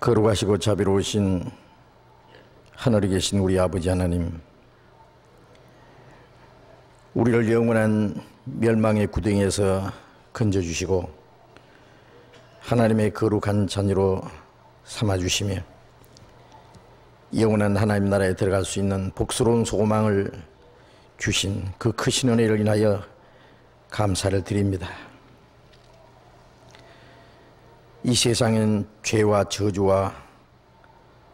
거룩하시고 자비로우신 하늘에 계신 우리 아버지 하나님, 우리를 영원한 멸망의 구덩이에서 건져주시고 하나님의 거룩한 자녀로 삼아주시며 영원한 하나님 나라에 들어갈 수 있는 복스러운 소망을 주신 그 크신 은혜를 인하여 감사를 드립니다. 이 세상엔 죄와 저주와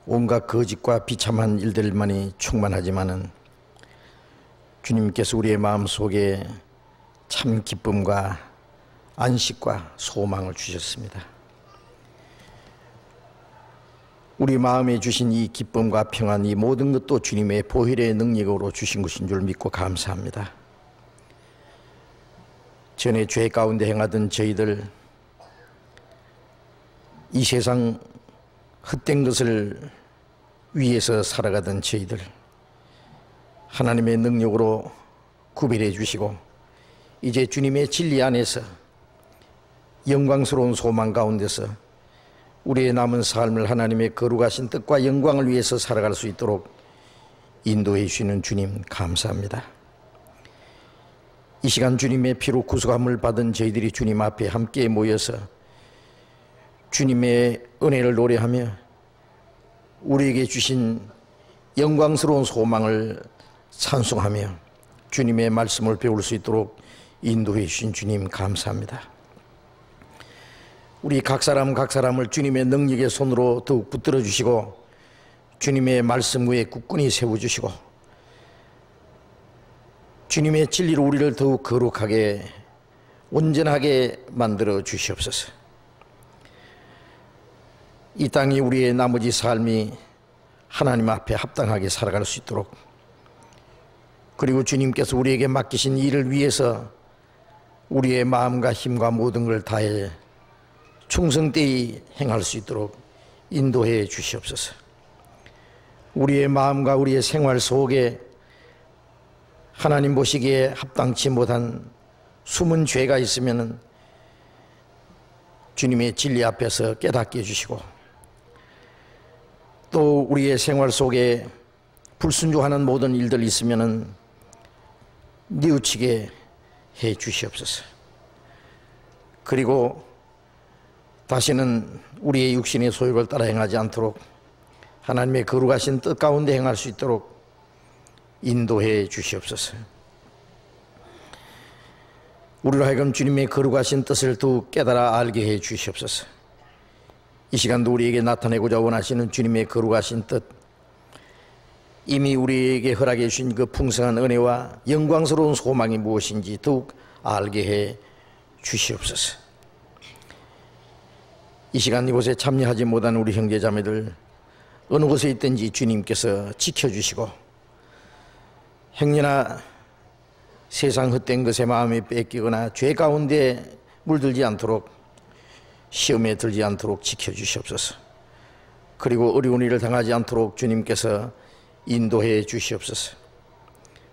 온갖 거짓과 비참한 일들만이 충만하지만은 주님께서 우리의 마음속에 참 기쁨과 안식과 소망을 주셨습니다. 우리 마음에 주신 이 기쁨과 평안, 이 모든 것도 주님의 보혈의 능력으로 주신 것인 줄 믿고 감사합니다. 전에 죄 가운데 행하던 저희들, 이 세상 헛된 것을 위해서 살아가던 저희들, 하나님의 능력으로 구별해 주시고 이제 주님의 진리 안에서 영광스러운 소망 가운데서 우리의 남은 삶을 하나님의 거룩하신 뜻과 영광을 위해서 살아갈 수 있도록 인도해 주시는 주님 감사합니다. 이 시간 주님의 피로 구속함을 받은 저희들이 주님 앞에 함께 모여서 주님의 은혜를 노래하며 우리에게 주신 영광스러운 소망을 찬송하며 주님의 말씀을 배울 수 있도록 인도해 주신 주님 감사합니다. 우리 각 사람을 주님의 능력의 손으로 더욱 붙들어 주시고 주님의 말씀 위에 굳건히 세워주시고 주님의 진리로 우리를 더욱 거룩하게 온전하게 만들어 주시옵소서. 이 땅이 우리의 나머지 삶이 하나님 앞에 합당하게 살아갈 수 있도록, 그리고 주님께서 우리에게 맡기신 일을 위해서 우리의 마음과 힘과 모든 걸 다해 충성되이 행할 수 있도록 인도해 주시옵소서. 우리의 마음과 우리의 생활 속에 하나님 보시기에 합당치 못한 숨은 죄가 있으면 주님의 진리 앞에서 깨닫게 해주시고, 또 우리의 생활 속에 불순종하는 모든 일들이 있으면 뉘우치게 해 주시옵소서. 그리고 다시는 우리의 육신의 소욕을 따라 행하지 않도록 하나님의 거룩하신 뜻 가운데 행할 수 있도록 인도해 주시옵소서. 우리로 하여금 주님의 거룩하신 뜻을 더욱 깨달아 알게 해 주시옵소서. 이 시간도 우리에게 나타내고자 원하시는 주님의 거룩하신 뜻, 이미 우리에게 허락해 주신 그 풍성한 은혜와 영광스러운 소망이 무엇인지 더욱 알게 해 주시옵소서. 이 시간 이곳에 참여하지 못한 우리 형제자매들 어느 곳에 있든지 주님께서 지켜주시고 행여나 세상 헛된 것에 마음이 뺏기거나 죄 가운데 물들지 않도록, 시험에 들지 않도록 지켜주시옵소서. 그리고 어려운 일을 당하지 않도록 주님께서 인도해 주시옵소서.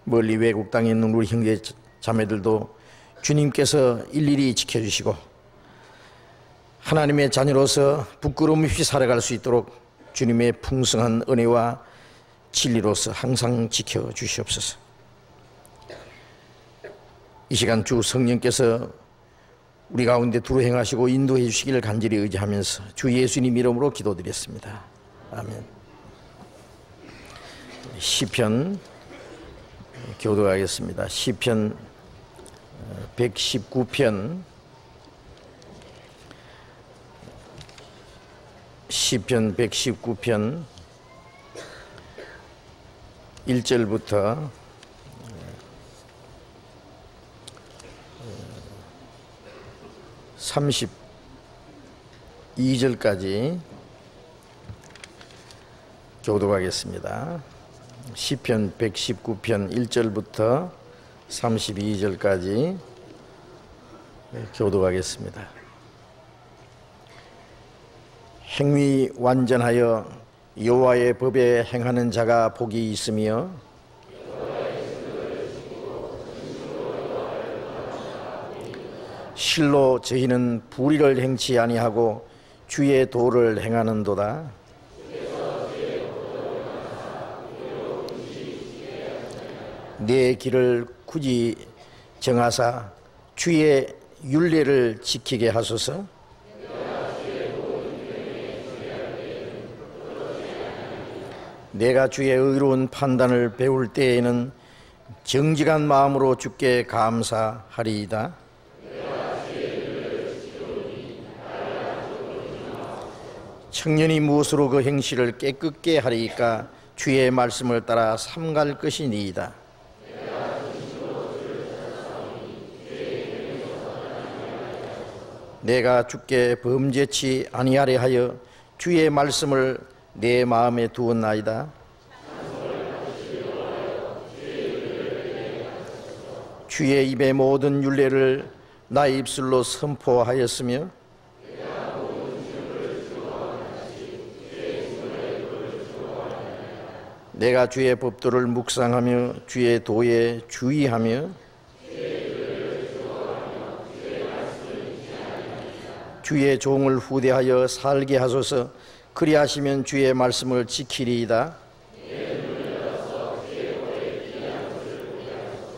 멀리 외국 땅에 있는 우리 형제 자매들도 주님께서 일일이 지켜주시고 하나님의 자녀로서 부끄러움 없이 살아갈 수 있도록 주님의 풍성한 은혜와 진리로서 항상 지켜주시옵소서. 이 시간 주 성령께서 우리 가운데 두루 행하시고 인도해 주시기를 간절히 의지하면서 주 예수님 이름으로 기도드렸습니다. 아멘. 시편 교도하겠습니다. 시편 119편, 시편 119편 1절부터 32절까지 교독하겠습니다. 시편 119편 1절부터 32절까지 교독하겠습니다. 행위 완전하여 여호와의 법에 행하는 자가 복이 있으며 실로 저희는 불의를 행치 아니하고 주의 도를 행하는도다. 내 길을 굳이 정하사 주의 율례를 지키게 하소서. 내가 주의 의로운 판단을 배울 때에는 정직한 마음으로 주께 감사하리이다. 청년이 무엇으로 그 행실을 깨끗게 하리이까? 주의 말씀을 따라 삼갈 것이니이다. 내가 주께 범죄치 아니하려 하여 주의 말씀을 내 마음에 두었나이다. 주의 입의 모든 율례를 나의 입술로 선포하였으며 내가 주의 법도를 묵상하며 주의 도에 주의하며 주의 종을 후대하여 살게 하소서. 그리하시면 주의 말씀을 지키리이다.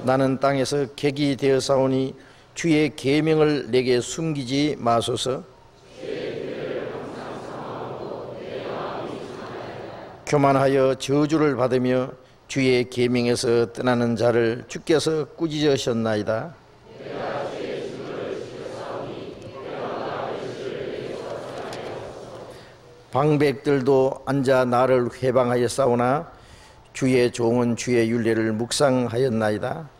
나는 땅에서 객이 되어사오니 주의 계명을 내게 숨기지 마소서. 교만하여 저주를 받으며 주의 계명에서 떠나는 자를 주께서 꾸짖으셨나이다. 방백들도 앉아 나를 회방하여 싸우나 주의 종은 주의 율례를 묵상하였나이다.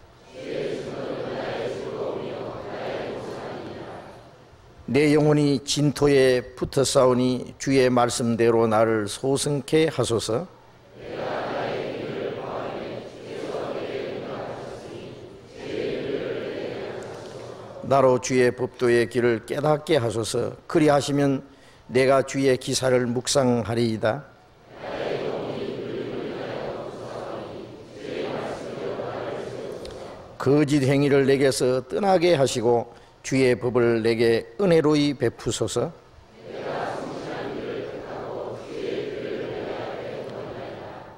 내 영혼이 진토에 붙어 싸우니 주의 말씀대로 나를 소승케 하소서. 나로 주의 법도의 길을 깨닫게 하소서. 그리하시면 내가 주의 기사를 묵상하리이다. 거짓 행위를 내게서 떠나게 하시고 주의 법을 내게 은혜로이 베푸소서.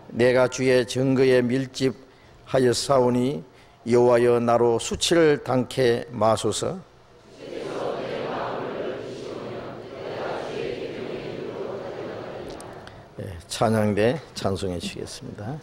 내가 주의 증거에 밀집하였사오니 여호와여 나로 수치를 당케 마소서. 찬양대 찬송해 주시겠습니다.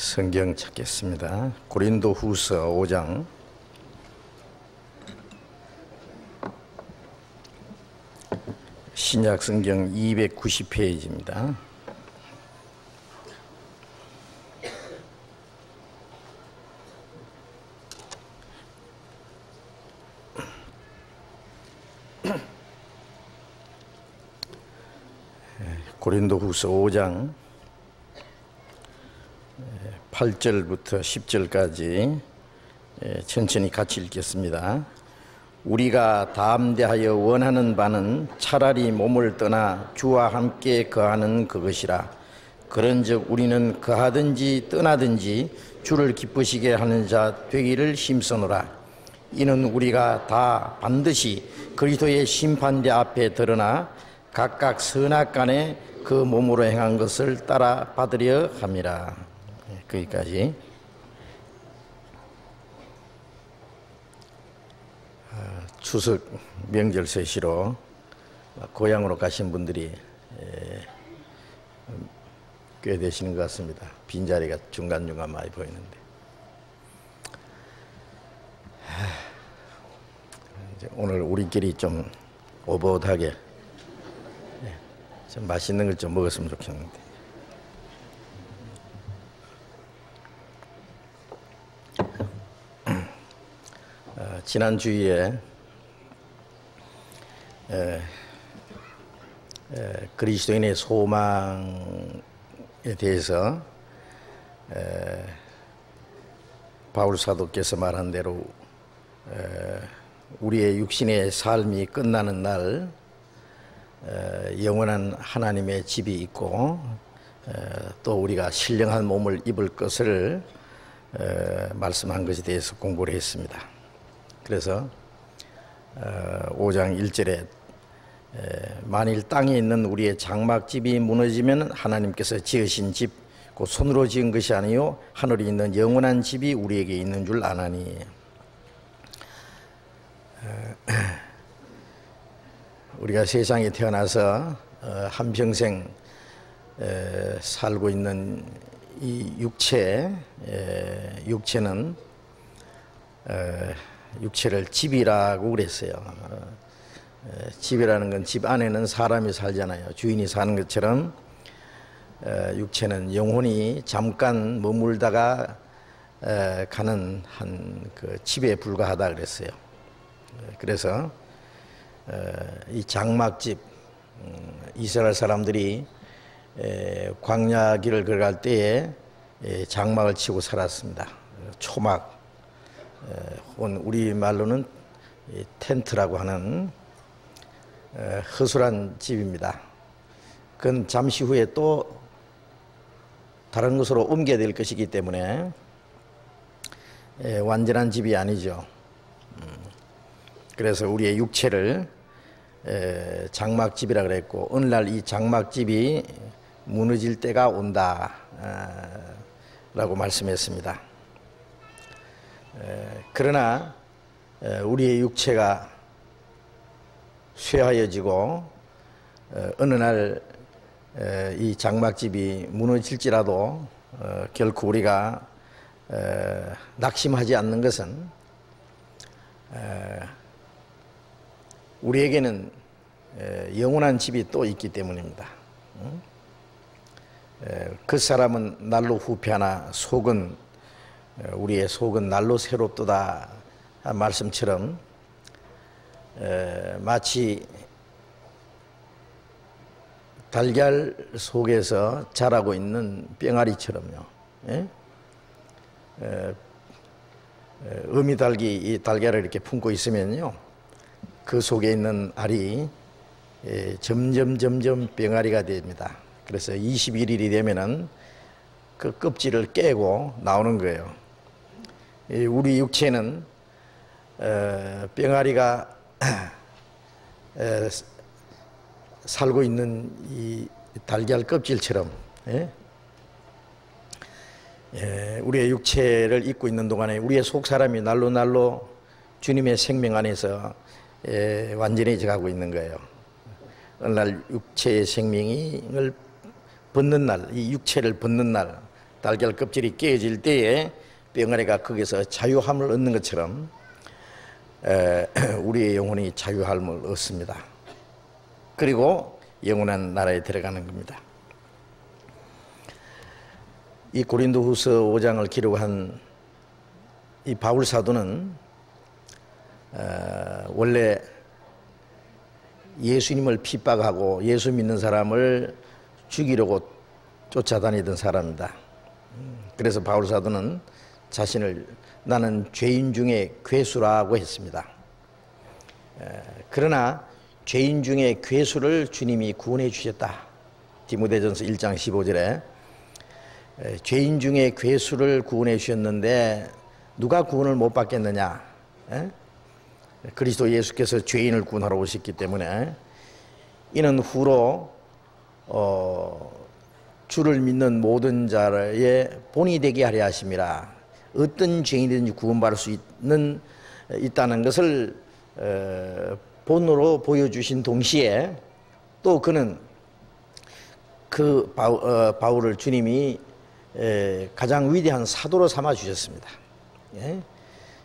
성경 찾겠습니다. 고린도후서 5장 신약 성경 290페이지입니다. 고린도후서 5장 8절부터 10절까지 천천히 같이 읽겠습니다. 우리가 담대하여 원하는 바는 차라리 몸을 떠나 주와 함께 거하는 그것이라. 그런즉 우리는 거하든지 떠나든지 주를 기쁘시게 하는 자 되기를 힘쓰노라. 이는 우리가 다 반드시 그리스도의 심판대 앞에 드러나 각각 선악간에 그 몸으로 행한 것을 따라 받으려 함이라. 거기까지. 추석 명절 세시로 고향으로 가신 분들이 꽤 되시는 것 같습니다. 빈자리가 중간중간 많이 보이는데, 이제 오늘 우리끼리 좀 오붓하게 좀 맛있는 걸 좀 먹었으면 좋겠는데. 지난 주에 그리스도인의 소망에 대해서 바울 사도께서 말한 대로 우리의 육신의 삶이 끝나는 날 영원한 하나님의 집이 있고 또 우리가 신령한 몸을 입을 것을 말씀한 것에 대해서 공부를 했습니다. 그래서 5장 1절에 만일 땅에 있는 우리의 장막집이 무너지면 하나님께서 지으신 집 곧 손으로 지은 것이 아니요 하늘에 있는 영원한 집이 우리에게 있는 줄 아나니. 우리가 세상에 태어나서 한평생 살고 있는 이 육체는 육체를 집이라고 그랬어요. 집이라는 건 집 안에는 사람이 살잖아요. 주인이 사는 것처럼 육체는 영혼이 잠깐 머물다가 가는 한 그 집에 불과하다 그랬어요. 그래서 이 장막집, 이스라엘 사람들이 광야길을 걸어갈 때에 장막을 치고 살았습니다. 초막, 우리 말로는 텐트라고 하는 허술한 집입니다. 그건 잠시 후에 또 다른 곳으로 옮겨야 될 것이기 때문에 완전한 집이 아니죠. 그래서 우리의 육체를 장막집이라 그랬고, 어느 날 이 장막집이 무너질 때가 온다 라고 말씀했습니다. 그러나 우리의 육체가 쇠하여지고 어느 날 이 장막집이 무너질지라도 결코 우리가 낙심하지 않는 것은 우리에게는 영원한 집이 또 있기 때문입니다. 그 사람은 날로 후패하나 우리의 속은 날로 새롭도다 한 말씀처럼 마치 달걀 속에서 자라고 있는 뿅아리처럼요. 어미닭이 이 달걀을 이렇게 품고 있으면요, 그 속에 있는 알이 점점 뿅아리가 됩니다. 그래서 21일이 되면은 그 껍질을 깨고 나오는 거예요. 우리 육체는 뿅아리가 살고 있는 이 달걀 껍질처럼 우리의 육체를 입고 있는 동안에 우리의 속 사람이 날로 주님의 생명 안에서 완전해져 가고 있는 거예요. 어느 날 육체의 생명을 벗는 날, 이 육체를 벗는 날, 달걀 껍질이 깨어질 때에 병아리가 거기서 자유함을 얻는 것처럼 우리의 영혼이 자유함을 얻습니다. 그리고 영원한 나라에 들어가는 겁니다. 이 고린도후서 5장을 기록한 이 바울 사도는 원래 예수님을 핍박하고 예수 믿는 사람을 죽이려고 쫓아다니던 사람입니다. 그래서 바울 사도는 자신을 나는 죄인 중에 괴수라고 했습니다. 그러나 죄인 중에 괴수를 주님이 구원해 주셨다. 디모데전서 1장 15절에 죄인 중에 괴수를 구원해 주셨는데 누가 구원을 못 받겠느냐? 그리스도 예수께서 죄인을 구원하러 오셨기 때문에 이는 후로 주를 믿는 모든 자의 본이 되게 하려 하심이라. 어떤 죄인이든지 구원받을 수 있다는 것을 본으로 보여주신 동시에 또 그는 그 바울을 주님이 가장 위대한 사도로 삼아 주셨습니다.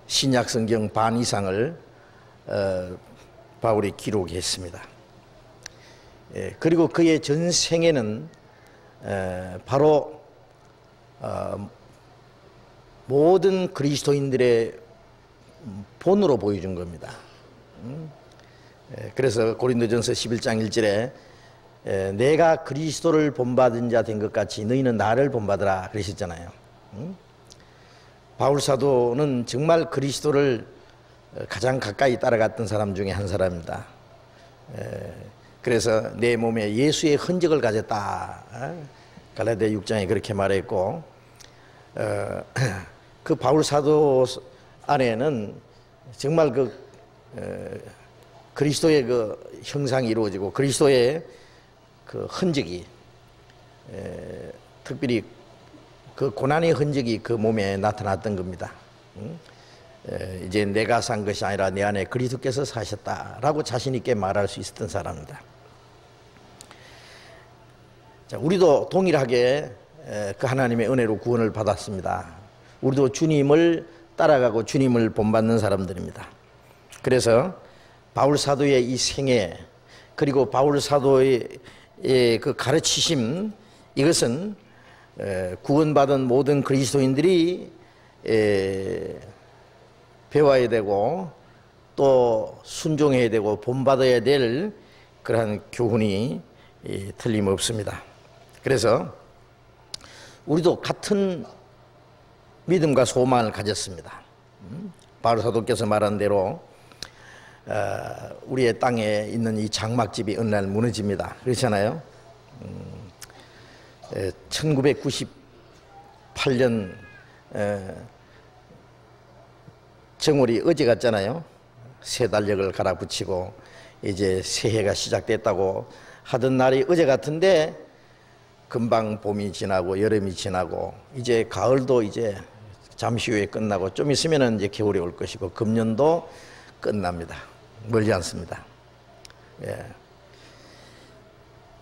신약 성경 반 이상을 바울이 기록했습니다. 그리고 그의 전생에는 바로 모든 그리스도인들의 본으로 보여준 겁니다. 그래서 고린도전서 11장 1절에 내가 그리스도를 본받은 자 된 것 같이 너희는 나를 본받으라 그러셨잖아요. 바울 사도는 정말 그리스도를 가장 가까이 따라갔던 사람 중에 한 사람입니다. 그래서 내 몸에 예수의 흔적을 가졌다. 갈라디아 6장에 그렇게 말했고, 그 바울 사도 안에는 정말 그리스도의 그 형상이 이루어지고 그리스도의 그 흔적이, 특별히 그 고난의 흔적이 그 몸에 나타났던 겁니다. 이제 내가 산 것이 아니라 내 안에 그리스도께서 사셨다라고 자신 있게 말할 수 있었던 사람입니다. 자, 우리도 동일하게 그 하나님의 은혜로 구원을 받았습니다. 우리도 주님을 따라가고 주님을 본받는 사람들입니다. 그래서 바울 사도의 이 생애, 그리고 바울 사도의 그 가르치심, 이것은 구원받은 모든 그리스도인들이 배워야 되고 또 순종해야 되고 본받아야 될 그러한 교훈이 틀림없습니다. 그래서 우리도 같은 믿음과 소망을 가졌습니다. 바울 사도께서 말한 대로 우리의 땅에 있는 이 장막집이 어느 날 무너집니다. 그렇잖아요. 1998년 정월이 어제 같잖아요. 새 달력을 갈아붙이고 이제 새해가 시작됐다고 하던 날이 어제 같은데 금방 봄이 지나고 여름이 지나고 이제 가을도 이제 잠시 후에 끝나고 좀 있으면 이제 겨울이 올 것이고 금년도 끝납니다. 멀지 않습니다.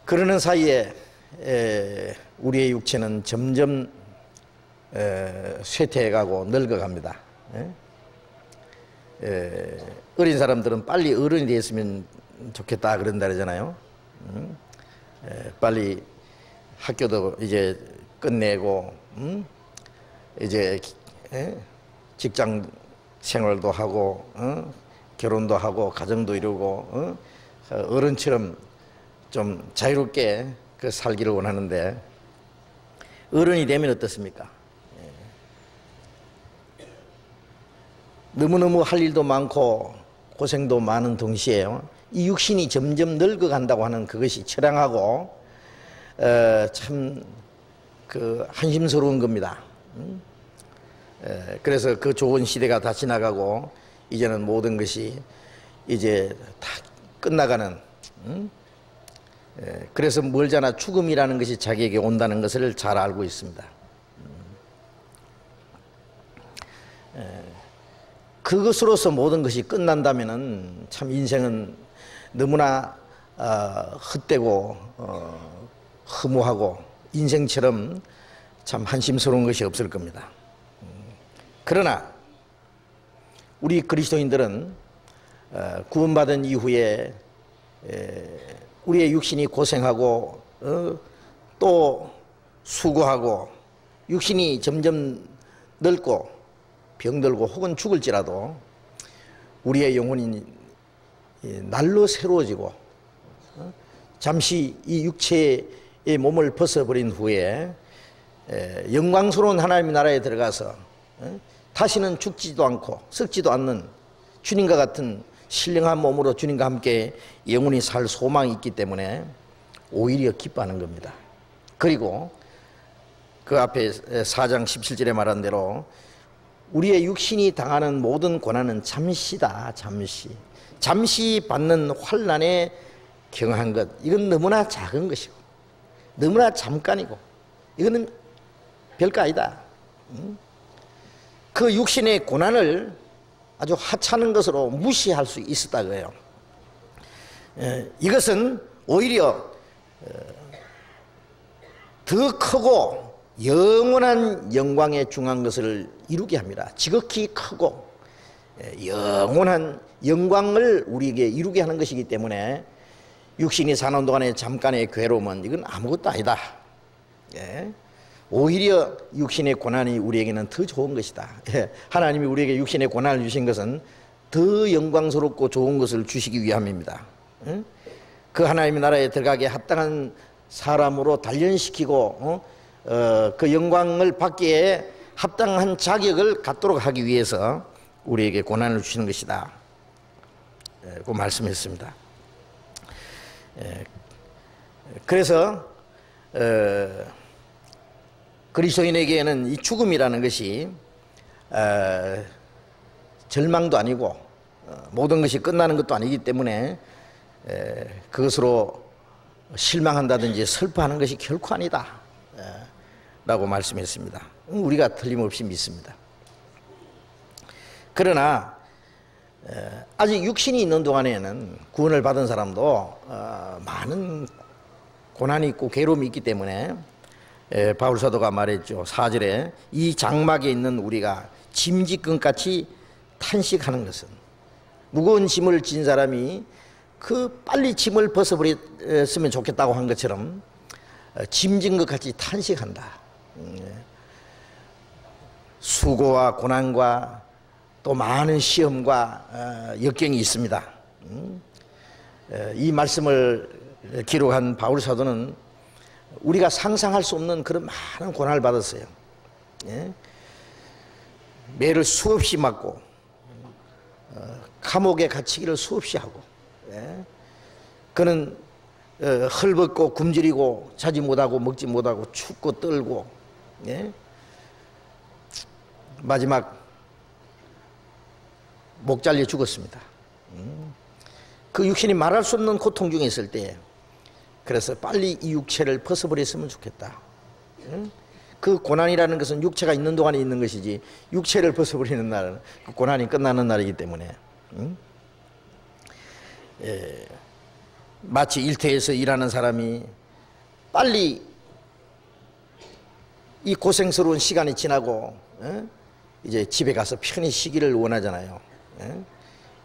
그러는 사이에 우리의 육체는 점점 쇠퇴해가고 늙어갑니다. 어린 사람들은 빨리 어른이 됐으면 좋겠다 그런다 그러잖아요. 빨리 학교도 이제 끝내고 이제 직장 생활도 하고 결혼도 하고 가정도 이루고 어른처럼 좀 자유롭게 그 살기를 원하는데 어른이 되면 어떻습니까? 너무너무 할 일도 많고 고생도 많은 동시에 이 육신이 점점 늙어간다고 하는 그것이 처량하고 참 그 한심스러운 겁니다. 그래서 그 좋은 시대가 다 지나가고 이제는 모든 것이 이제 다 끝나가는, 그래서 멀잖아 죽음이라는 것이 자기에게 온다는 것을 잘 알고 있습니다. 그것으로서 모든 것이 끝난다면은 참 인생은 너무나 헛되고 허무하고 인생처럼 참 한심스러운 것이 없을 겁니다. 그러나 우리 그리스도인들은 구원받은 이후에 우리의 육신이 고생하고 또 수고하고 육신이 점점 늙고 병들고 혹은 죽을지라도 우리의 영혼이 날로 새로워지고 잠시 이 육체의 몸을 벗어버린 후에 영광스러운 하나님의 나라에 들어가서 다시는 죽지도 않고 썩지도 않는 주님과 같은 신령한 몸으로 주님과 함께 영원히 살 소망이 있기 때문에 오히려 기뻐하는 겁니다. 그리고 그 앞에 4장 17절에 말한 대로 우리의 육신이 당하는 모든 고난은 잠시다. 잠시 받는 환난에 경한 것, 이건 너무나 작은 것이고 너무나 잠깐이고 이거는 별거 아니다. 그 육신의 고난을 아주 하찮은 것으로 무시할 수 있었다 그래요. 이것은 오히려 더 크고 영원한 영광에 중한 것을 이루게 합니다. 지극히 크고 영원한 영광을 우리에게 이루게 하는 것이기 때문에 육신이 사는 동안의 잠깐의 괴로움은 이건 아무것도 아니다. 오히려 육신의 고난이 우리에게는 더 좋은 것이다. 하나님이 우리에게 육신의 고난을 주신 것은 더 영광스럽고 좋은 것을 주시기 위함입니다. 그 하나님의 나라에 들어가기에 합당한 사람으로 단련시키고 그 영광을 받기에 합당한 자격을 갖도록 하기 위해서 우리에게 고난을 주시는 것이다. 그 말씀했습니다. 그래서 그리스도인에게는 이 죽음이라는 것이 절망도 아니고 모든 것이 끝나는 것도 아니기 때문에 그것으로 실망한다든지 슬퍼하는 것이 결코 아니다 라고 말씀했습니다. 우리가 틀림없이 믿습니다. 그러나 아직 육신이 있는 동안에는 구원을 받은 사람도 많은 고난이 있고 괴로움이 있기 때문에 바울 사도가 말했죠. 4절에 이 장막에 있는 우리가 짐짓근같이 탄식하는 것은, 무거운 짐을 진 사람이 그 빨리 짐을 벗어버렸으면 좋겠다고 한 것처럼 짐진 것 같이 탄식한다. 수고와 고난과 또 많은 시험과 역경이 있습니다. 이 말씀을 기록한 바울 사도는 우리가 상상할 수 없는 그런 많은 고난을 받았어요. 매를 수없이 맞고 감옥에 갇히기를 수없이 하고 그는 헐벗고 굶주리고 자지 못하고 먹지 못하고 춥고 떨고 마지막 목 잘려 죽었습니다. 그 육신이 말할 수 없는 고통 중에 있을 때 그래서 빨리 이 육체를 벗어버렸으면 좋겠다. 그 고난이라는 것은 육체가 있는 동안에 있는 것이지 육체를 벗어버리는 날은 그 고난이 끝나는 날이기 때문에 마치 일터에서 일하는 사람이 빨리 이 고생스러운 시간이 지나고 이제 집에 가서 편히 쉬기를 원하잖아요.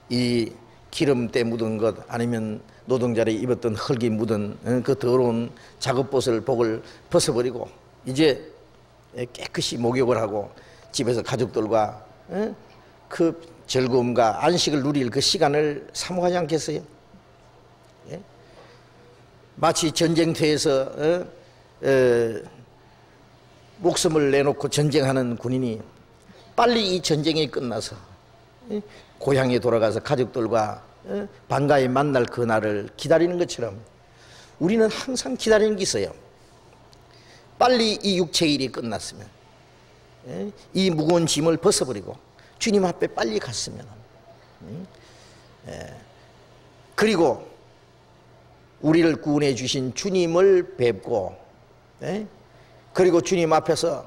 이 기름때 묻은 것 아니면 노동자들이 입었던 흙이 묻은 그 더러운 작업복을 벗어버리고 이제 깨끗이 목욕을 하고 집에서 가족들과 그 즐거움과 안식을 누릴 그 시간을 사모하지 않겠어요? 마치 전쟁터에서 목숨을 내놓고 전쟁하는 군인이 빨리 이 전쟁이 끝나서 고향에 돌아가서 가족들과 반가이 만날 그 날을 기다리는 것처럼 우리는 항상 기다리는 게 있어요. 빨리 이 육체의 일이 끝났으면, 이 무거운 짐을 벗어버리고 주님 앞에 빨리 갔으면, 그리고 우리를 구원해 주신 주님을 뵙고, 그리고 주님 앞에서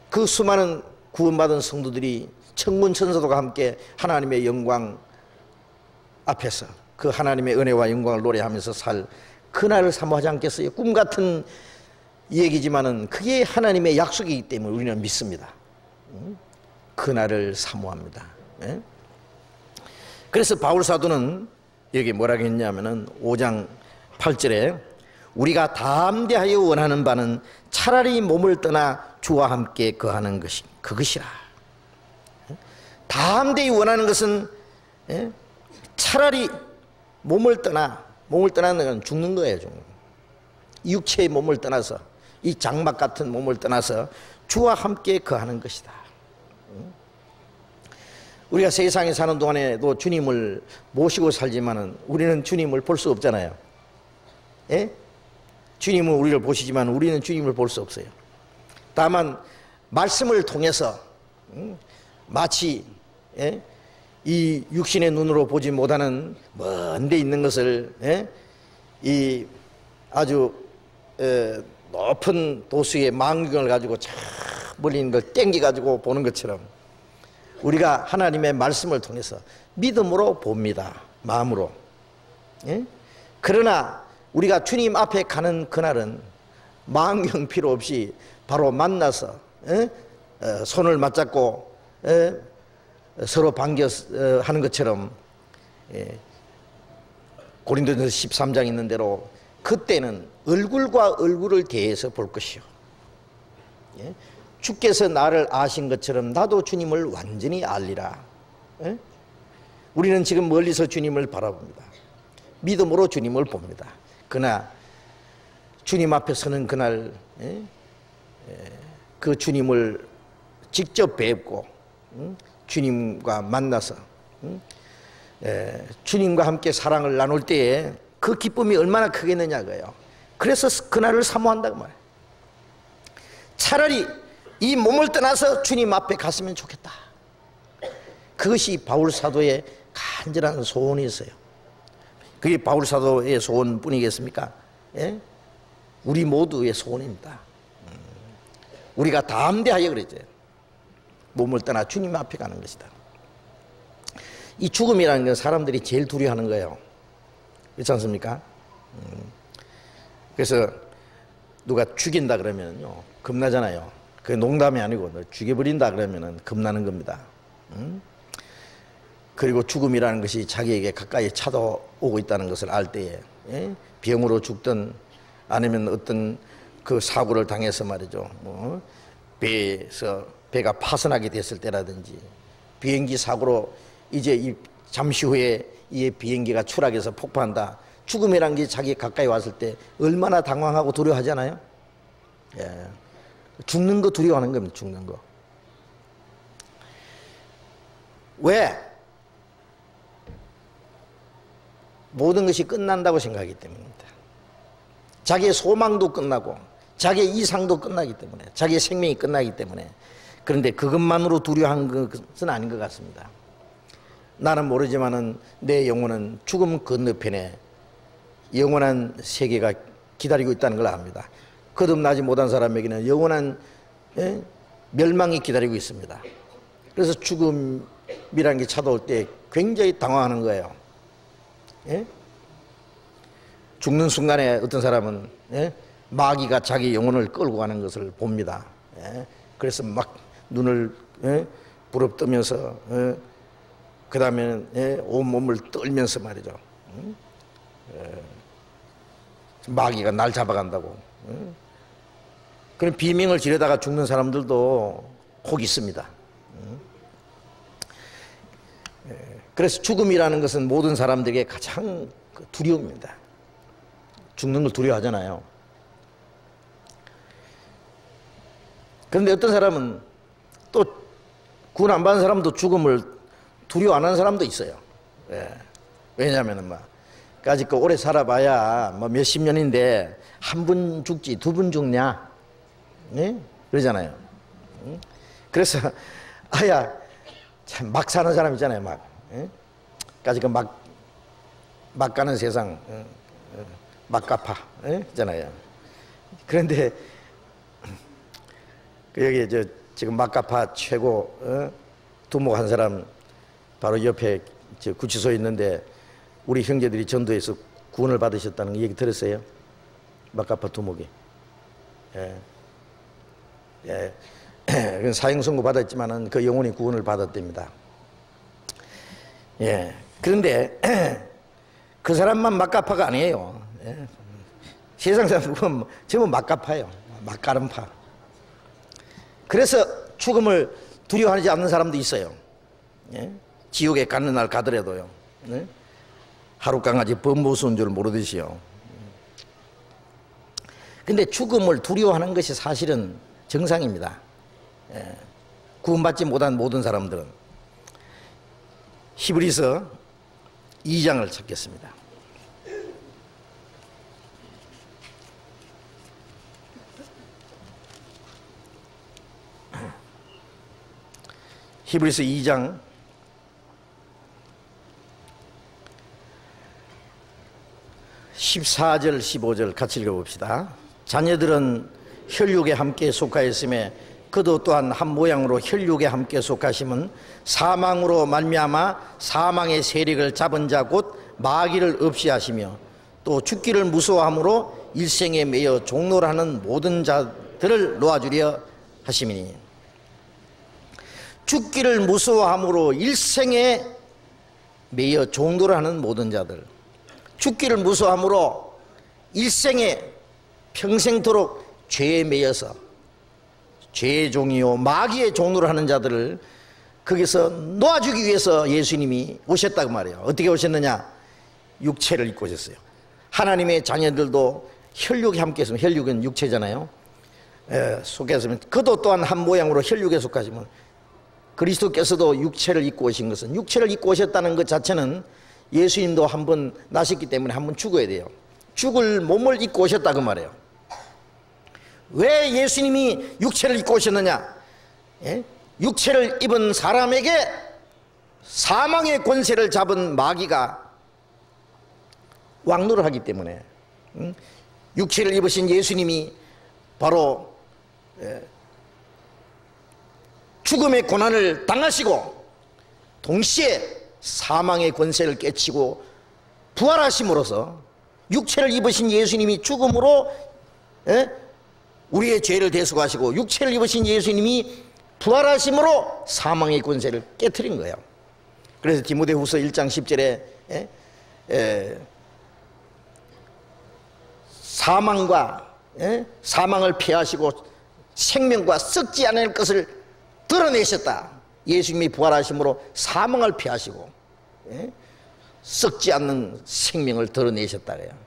그 수많은 구원받은 성도들이 천군 천사들과 함께 하나님의 영광 앞에서 그 하나님의 은혜와 영광을 노래하면서 살 그날을 사모하지 않겠어요? 꿈 같은 얘기지만은 그게 하나님의 약속이기 때문에 우리는 믿습니다. 그날을 사모합니다. 예? 그래서 바울 사도는 여기 뭐라고 했냐면은 5장 8절에 우리가 담대하여 원하는 바는 차라리 몸을 떠나 주와 함께 거하는 것이 그것이라. 담대히 원하는 것은 차라리 몸을 떠나는 건 죽는 거예요. 육체의 몸을 떠나서, 이 장막 같은 몸을 떠나서 주와 함께 거하는 것이다. 우리가 세상에 사는 동안에도 주님을 모시고 살지만은 우리는 주님을 볼 수 없잖아요. 예? 주님은 우리를 보시지만 우리는 주님을 볼 수 없어요. 다만 말씀을 통해서 마치 이 육신의 눈으로 보지 못하는 먼 데 있는 것을 이 아주 높은 도수의 망경을 가지고 저 멀리 있는 걸 땡겨 가지고 보는 것처럼 우리가 하나님의 말씀을 통해서 믿음으로 봅니다. 마음으로. 그러나 우리가 주님 앞에 가는 그날은 망경 필요 없이 바로 만나서 손을 맞잡고 서로 반겨 하는 것처럼 고린도전서 13장 있는 대로 그때는 얼굴과 얼굴을 대해서 볼 것이요. 주께서 나를 아신 것처럼 나도 주님을 완전히 알리라. 우리는 지금 멀리서 주님을 바라봅니다. 믿음으로 주님을 봅니다. 그러나 주님 앞에 서는 그날 그 주님을 직접 뵙고 주님과 만나서 주님과 함께 사랑을 나눌 때에 그 기쁨이 얼마나 크겠느냐고요. 그래서 그날을 사모한다고 말해요. 차라리 이 몸을 떠나서 주님 앞에 갔으면 좋겠다. 그것이 바울 사도의 간절한 소원이었어요. 그게 바울 사도의 소원뿐이겠습니까? 예? 우리 모두의 소원입니다. 우리가 담대하여 그랬죠. 몸을 떠나 주님 앞에 가는 것이다. 이 죽음이라는 건 사람들이 제일 두려워하는 거예요. 그렇지 않습니까? 그래서 누가 죽인다 그러면요 겁나잖아요. 그게 농담이 아니고 죽여버린다 그러면 겁나는 겁니다. 그리고 죽음이라는 것이 자기에게 가까이 찾아오고 있다는 것을 알 때에 병으로 죽든 아니면 어떤 그 사고를 당해서 말이죠. 배가 파손하게 됐을 때라든지 비행기 사고로 이제 잠시 후에 이 비행기가 추락해서 폭파한다. 죽음이라는 게 자기 가까이 왔을 때 얼마나 당황하고 두려워하잖아요. 예. 죽는 거 두려워하는 겁니다. 죽는 거. 왜? 모든 것이 끝난다고 생각하기 때문입니다. 자기의 소망도 끝나고 자기의 이상도 끝나기 때문에, 자기의 생명이 끝나기 때문에. 그런데 그것만으로 두려워한 것은 아닌 것 같습니다. 나는 모르지만은 내 영혼은 죽음 건너편에 영원한 세계가 기다리고 있다는 걸 압니다. 거듭나지 못한 사람에게는 영원한 멸망이 기다리고 있습니다. 그래서 죽음이라는 게 찾아올 때 굉장히 당황하는 거예요. 죽는 순간에 어떤 사람은 마귀가 자기 영혼을 끌고 가는 것을 봅니다. 그래서 막 눈을 부릅뜨면서 그 다음에는 온몸을 떨면서 말이죠. 마귀가 날 잡아간다고. 그런 비명을 지르다가 죽는 사람들도 혹 있습니다. 그래서 죽음이라는 것은 모든 사람들에게 가장 두려움입니다. 죽는 걸 두려워하잖아요. 그런데 어떤 사람은 또 구원 안 받은 사람도 죽음을 두려워 안 하는 사람도 있어요. 왜냐하면 막 까짓 거 오래 살아봐야 뭐 몇십 년인데 한 분 죽지 두 분 죽냐? 그러잖아요. 그래서 아야 참 막 사는 사람 있잖아요. 막 까짓 거 막 가는 세상 막가파 있잖아요. 그런데 여기 지금 막가파 최고 두목 한 사람 바로 옆에 구치소에 있는데 우리 형제들이 전도해서 구원을 받으셨다는 얘기 들었어요? 막가파 두목이. 사형 선고 받았지만은 그 영혼이 구원을 받았답니다. 그런데 그 사람만 막가파가 아니에요. 세상 사람은 전부 막가파예요. 막가름파. 그래서 죽음을 두려워하지 않는 사람도 있어요. 지옥에 가는 날 가더라도요. 하룻강아지 범보수인 줄 모르듯이요. 근데 죽음을 두려워하는 것이 사실은 정상입니다. 구원받지 못한 모든 사람들은. 히브리서 2장을 찾겠습니다. 히브리서 2장 14절 15절 같이 읽어봅시다. 자녀들은 혈육에 함께 속하였음에 그도 또한 한 모양으로 혈육에 함께 속하심은 사망으로 말미암아 사망의 세력을 잡은 자 곧 마귀를 없이 하시며 또 죽기를 무서워함으로 일생에 매여 종노하는 모든 자들을 놓아주려 하심이니. 죽기를 무서워함으로 일생에 매여 종노하는 모든 자들, 죽기를 무서워함으로 일생에 평생토록 죄에 매여서 죄의 종이요 마귀의 종로를 하는 자들을 거기서 놓아주기 위해서 예수님이 오셨다고 말이에요. 어떻게 오셨느냐? 육체를 입고 오셨어요. 하나님의 자녀들도 혈육에 함께 있으면, 혈육은 육체잖아요. 속했으면 그도 또한 한 모양으로 혈육에 속하시면, 그리스도께서도 육체를 입고 오신 것은, 육체를 입고 오셨다는 것 자체는 예수님도 한 번 나셨기 때문에 한 번 죽어야 돼요. 죽을 몸을 입고 오셨다 그 말이에요. 왜 예수님이 육체를 입고 오셨느냐? 육체를 입은 사람에게 사망의 권세를 잡은 마귀가 왕노를 하기 때문에, 육체를 입으신 예수님이 바로 죽음의 고난을 당하시고 동시에 사망의 권세를 깨치고 부활하심으로써, 육체를 입으신 예수님이 죽음으로 우리의 죄를 대속하시고 육체를 입으신 예수님이 부활하심으로 사망의 권세를 깨트린 거예요. 그래서 디모데후서 1장 10절에 사망을 피하시고 생명과 썩지 않을 것을 드러내셨다. 예수님이 부활하심으로 사망을 피하시고 썩지 않는 생명을 드러내셨다 그래요.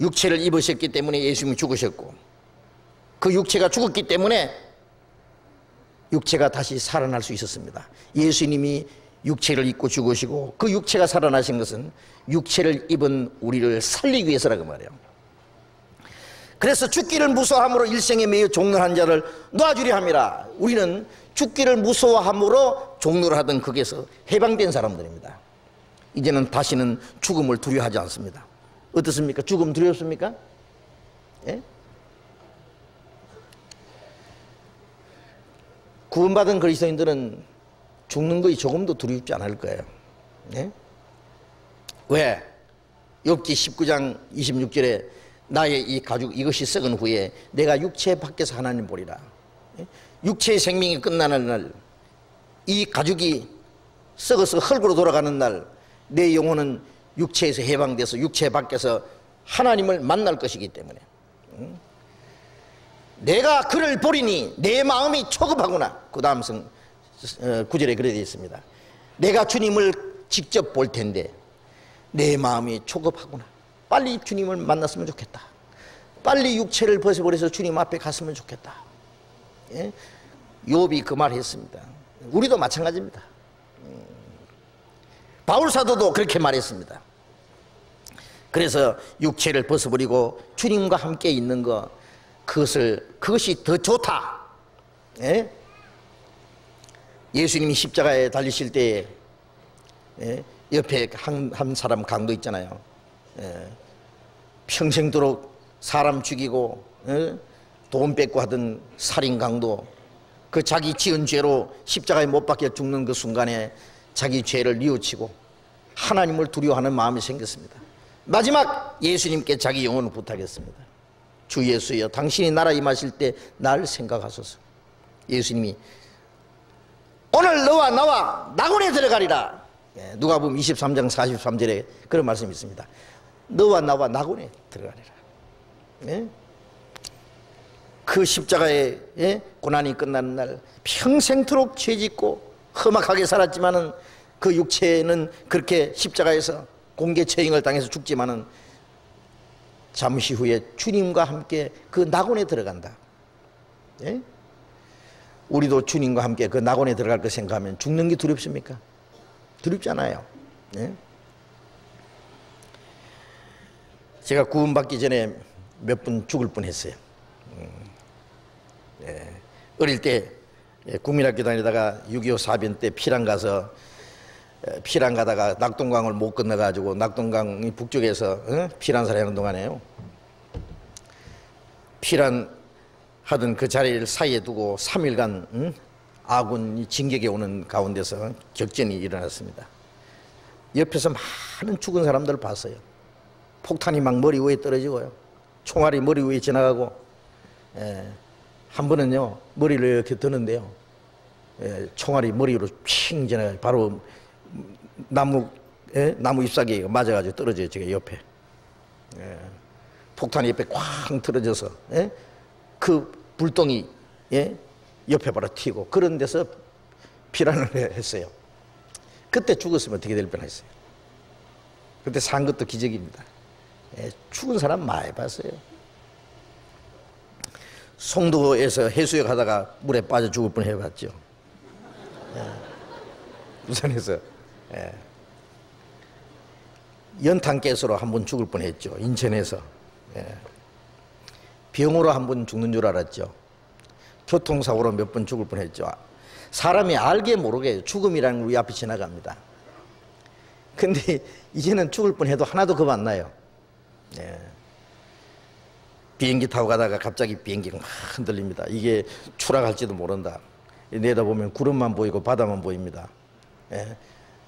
육체를 입으셨기 때문에 예수님이 죽으셨고, 그 육체가 죽었기 때문에 육체가 다시 살아날 수 있었습니다. 예수님이 육체를 입고 죽으시고 그 육체가 살아나신 것은 육체를 입은 우리를 살리기 위해서라고 말해요. 그래서 죽기를 무서워함으로 일생에 매여 종노한 자를 놓아주려 함이라. 우리는 죽기를 무서워함으로 종노를 하던 거기에서 해방된 사람들입니다. 이제는 다시는 죽음을 두려워하지 않습니다. 어떻습니까? 죽음 두렵습니까? 구원받은 그리스도인들은 죽는 것이 조금도 두렵지 않을 거예요. 왜? 욥기 19장 26절에 나의 이 가죽 이것이 썩은 후에 내가 육체 밖에서 하나님 보리라. 육체의 생명이 끝나는 날, 이 가죽이 썩어서 흙으로 돌아가는 날, 내 영혼은 육체에서 해방돼서 육체 밖에서 하나님을 만날 것이기 때문에, 내가 그를 보리니 내 마음이 초급하구나. 그 다음 9절에 그래 되어 있습니다. 내가 주님을 직접 볼 텐데 내 마음이 초급하구나. 빨리 주님을 만났으면 좋겠다. 빨리 육체를 벗어버려서 주님 앞에 갔으면 좋겠다. 욥이 그 말 했습니다. 우리도 마찬가지입니다. 바울 사도도 그렇게 말했습니다. 그래서 육체를 벗어버리고 주님과 함께 있는 것, 그것이 더 좋다. 예수님이 십자가에 달리실 때에 옆에 한 사람 강도 있잖아요. 평생도록 사람 죽이고 돈 뺏고 하던 살인 강도, 그 자기 지은 죄로 십자가에 못 박혀 죽는 그 순간에 자기 죄를 뉘우치고 하나님을 두려워하는 마음이 생겼습니다. 마지막 예수님께 자기 영혼을 부탁했습니다. 주 예수여 당신이 나라 임하실 때 날 생각하소서. 예수님이 오늘 너와 나와 낙원에 들어가리라. 누가복음 23장 43절에 그런 말씀이 있습니다. 너와 나와 낙원에 들어가리라. 그 십자가의 고난이 끝나는 날 평생토록 죄짓고 험악하게 살았지만은 그 육체는 그렇게 십자가에서 공개 처형을 당해서 죽지만은 잠시 후에 주님과 함께 그 낙원에 들어간다. 우리도 주님과 함께 그 낙원에 들어갈 거 생각하면 죽는 게 두렵습니까? 두렵지 않아요. 제가 구원받기 전에 몇 분 죽을 뻔했어요. 어릴 때 국민학교 다니다가 6.25 사변 때 피란 가서 피란 가다가 낙동강을 못 건너가지고 낙동강 북쪽에서 피란 살해하는 동안에요. 피란 하던 그 자리를 사이에 두고 3일간 아군이 진격에 오는 가운데서 격전이 일어났습니다. 옆에서 많은 죽은 사람들을 봤어요. 폭탄이 막 머리 위에 떨어지고요. 총알이 머리 위에 지나가고, 한 번은요 머리를 이렇게 드는데요, 총알이 머리 위로 핑 지나가요. 바로 나무 잎사귀에 맞아가지고 떨어져요. 제가 옆에. 폭탄이 옆에 쾅 틀어져서 그 불똥이 옆에 바로 튀고 그런 데서 피란을 했어요. 그때 죽었으면 어떻게 될 뻔했어요. 그때 산 것도 기적입니다. 죽은 사람 많이 봤어요. 송도에서 해수욕 하다가 물에 빠져 죽을 뻔 해봤죠. 부산에서 연탄가스로 한 번 죽을 뻔했죠. 인천에서. 병으로 한 번 죽는 줄 알았죠. 교통사고로 몇 번 죽을 뻔했죠. 사람이 알게 모르게 죽음이라는 게 우리 앞에 지나갑니다. 근데 이제는 죽을 뻔해도 하나도 겁 안 나요. 비행기 타고 가다가 갑자기 비행기가 막 흔들립니다. 이게 추락할지도 모른다. 내다보면 구름만 보이고 바다만 보입니다.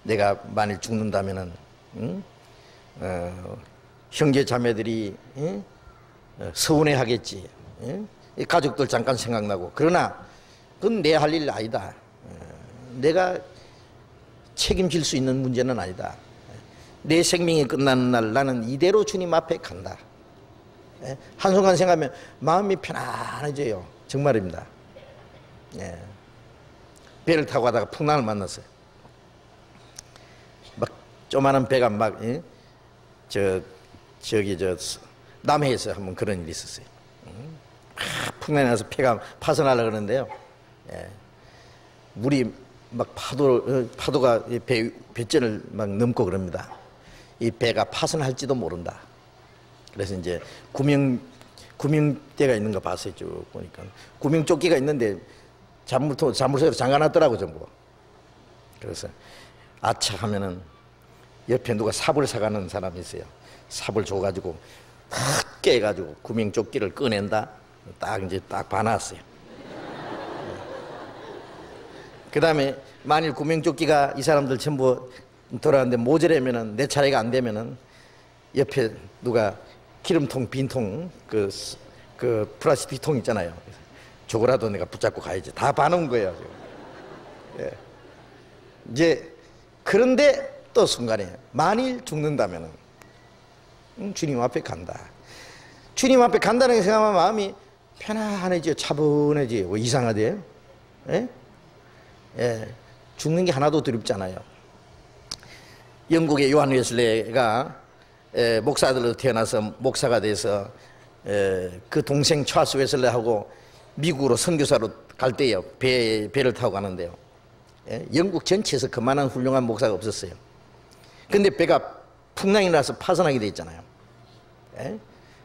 내가 만일 죽는다면은 형제 자매들이 서운해 하겠지. 가족들 잠깐 생각나고. 그러나 그건 내 할 일 아니다. 내가 책임질 수 있는 문제는 아니다. 내 생명이 끝나는 날 나는 이대로 주님 앞에 간다. 한순간 생각하면 마음이 편안해져요. 정말입니다. 배를 타고 가다가 풍랑을 만났어요. 막 조그마한 배가 막 저기 남해에서 한번 그런 일이 있었어요. 풍랑이 나서 배가 파손하려고 그러는데요. 물이 막 파도가 배전을 막 넘고 그럽니다. 이 배가 파손할지도 모른다. 그래서 이제 구명대가 있는 거 봤어요. 쭉 보니까 구명조끼가 있는데 자물쇠로 잠가놨더라고 전부. 그래서 아차 하면은 옆에 누가 삽을 사가는 사람이 있어요. 삽을 줘가지고 탁 깨가지고 구명조끼를 꺼낸다. 딱 이제 딱 봐놨어요. 그 다음에 만일 구명조끼가 이 사람들 전부 돌아가는데 모자라면은 내 차례가 안 되면은 옆에 누가 기름통 빈통 그 플라스틱 통 있잖아요. 저거라도 내가 붙잡고 가야지. 다 봐놓은 거예요. 이제 그런데 또 순간에 만일 죽는다면은 주님 앞에 간다. 주님 앞에 간다는 생각하면 마음이 편안해지요. 차분해지요. 뭐 이상하대요. 죽는 게 하나도 두렵지 않아요. 영국의 요한 웨슬레가 목사들로 태어나서 목사가 돼서 그 동생 찰스 웨슬레하고 미국으로 선교사로 갈 때요. 배를 타고 가는데요. 영국 전체에서 그만한 훌륭한 목사가 없었어요. 근데 배가 풍랑이 나서 파손하게 돼 있잖아요.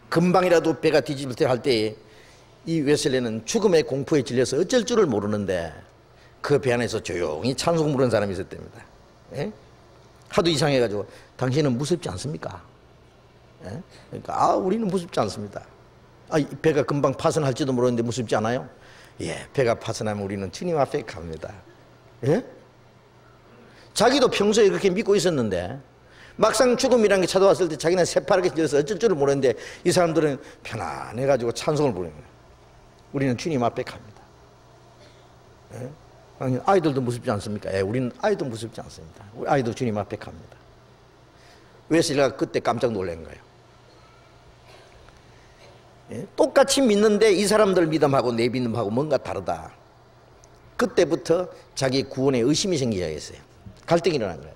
금방이라도 배가 뒤집을 때 할 때 이 웨슬레는 죽음의 공포에 질려서 어쩔 줄을 모르는데 그 배 안에서 조용히 찬송 부르는 사람이 있었답니다. 하도 이상해가지고 당신은 무섭지 않습니까? 그러니까 우리는 무섭지 않습니다. 이 배가 금방 파손할지도 모르는데 무섭지 않아요? 배가 파손하면 우리는 주님 앞에 갑니다. 자기도 평소에 그렇게 믿고 있었는데 막상 죽음이라는 게 찾아왔을 때 자기는 새파랗게 져서 어쩔 줄을 모르는데 이 사람들은 편안해가지고 찬송을 부르는 거예요. 우리는 주님 앞에 갑니다. 예? 아이들도 무섭지 않습니까? 예, 우리는 아이도 무섭지 않습니다. 우리 아이도 주님 앞에 갑니다. 웨슬리가 그때 깜짝 놀란 거예요. 예? 똑같이 믿는데 이 사람들 믿음하고 내 믿음하고 뭔가 다르다. 그때부터 자기 구원에 의심이 생기기 시작했어요. 갈등이 일어난 거예요.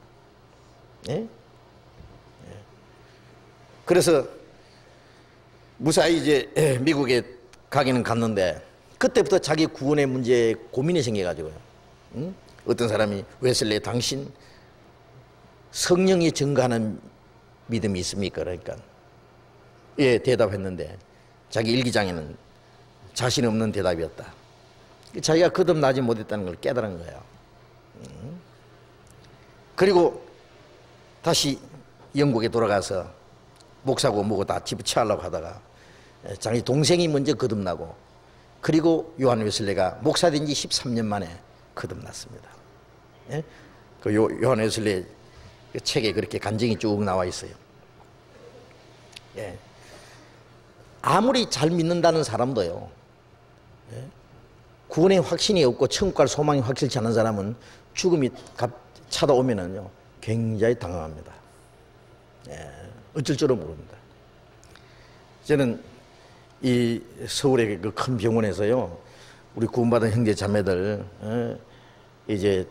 예? 예. 그래서 무사히 이제 미국에 가기는 갔는데 그때부터 자기 구원의 문제에 고민이 생겨가지고요. 응? 어떤 사람이 웨슬리 당신 성령이 증가하는 믿음이 있습니까? 그러니까 예, 대답했는데 자기 일기장에는 자신 없는 대답이었다. 자기가 거듭나지 못했다는 걸 깨달은 거예요. 그리고 다시 영국에 돌아가서 목사고 뭐고 다 집어치우려고 하다가 자기 동생이 먼저 거듭나고 그리고 요한 웨슬리가 목사된 지 13년 만에 거듭났습니다. 예? 그 요한 웨슬리 그 책에 그렇게 간증이 쭉 나와 있어요. 예. 아무리 잘 믿는다는 사람도요, 예? 구원의 확신이 없고 천국 갈 소망이 확실치 않은 사람은 죽음이 찾아오면은요 굉장히 당황합니다. 예, 어쩔 줄을 모릅니다. 저는 이 서울의 그 큰 병원에서요 우리 구원받은 형제 자매들 이제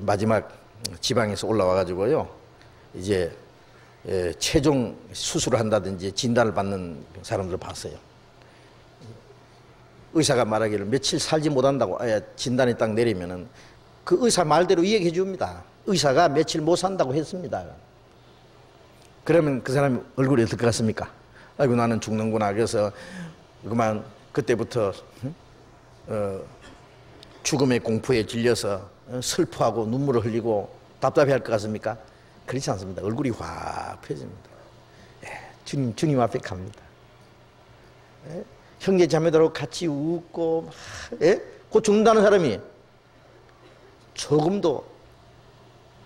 마지막 지방에서 올라와 가지고요 이제 최종 수술을 한다든지 진단을 받는 사람들을 봤어요. 의사가 말하기를 며칠 살지 못한다고 진단이 딱 내리면은 그 의사 말대로 이야기해 줍니다. 의사가 며칠 못 산다고 했습니다. 그러면 그 사람이 얼굴이 어떨 것 같습니까? 아이고 나는 죽는구나. 그래서 그만 그때부터 죽음의 공포에 질려서 슬퍼하고 눈물을 흘리고 답답해할 것 같습니까? 그렇지 않습니다. 얼굴이 확 펴집니다. 예, 주님 앞에 갑니다. 예? 형제 자매들하고 같이 웃고 예? 곧 죽는다는 사람이 조금도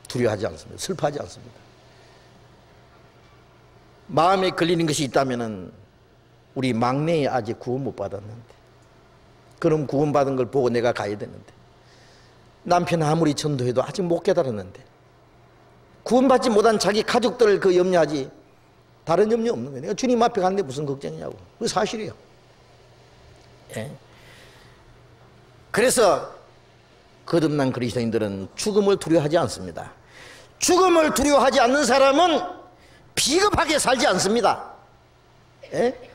두려워하지 않습니다. 슬퍼하지 않습니다. 마음에 걸리는 것이 있다면은 우리 막내에 아직 구원 못 받았는데 그럼 구원받은 걸 보고 내가 가야 되는데 남편 아무리 전도해도 아직 못 깨달았는데 구원받지 못한 자기 가족들을 그 염려하지 다른 염려 없는 거예요. 내가 주님 앞에 갔는데 무슨 걱정이냐고. 그게 사실이에요. 예? 그래서 거듭난 그리스도인들은 죽음을 두려워하지 않습니다. 죽음을 두려워하지 않는 사람은 비겁하게 살지 않습니다. 예?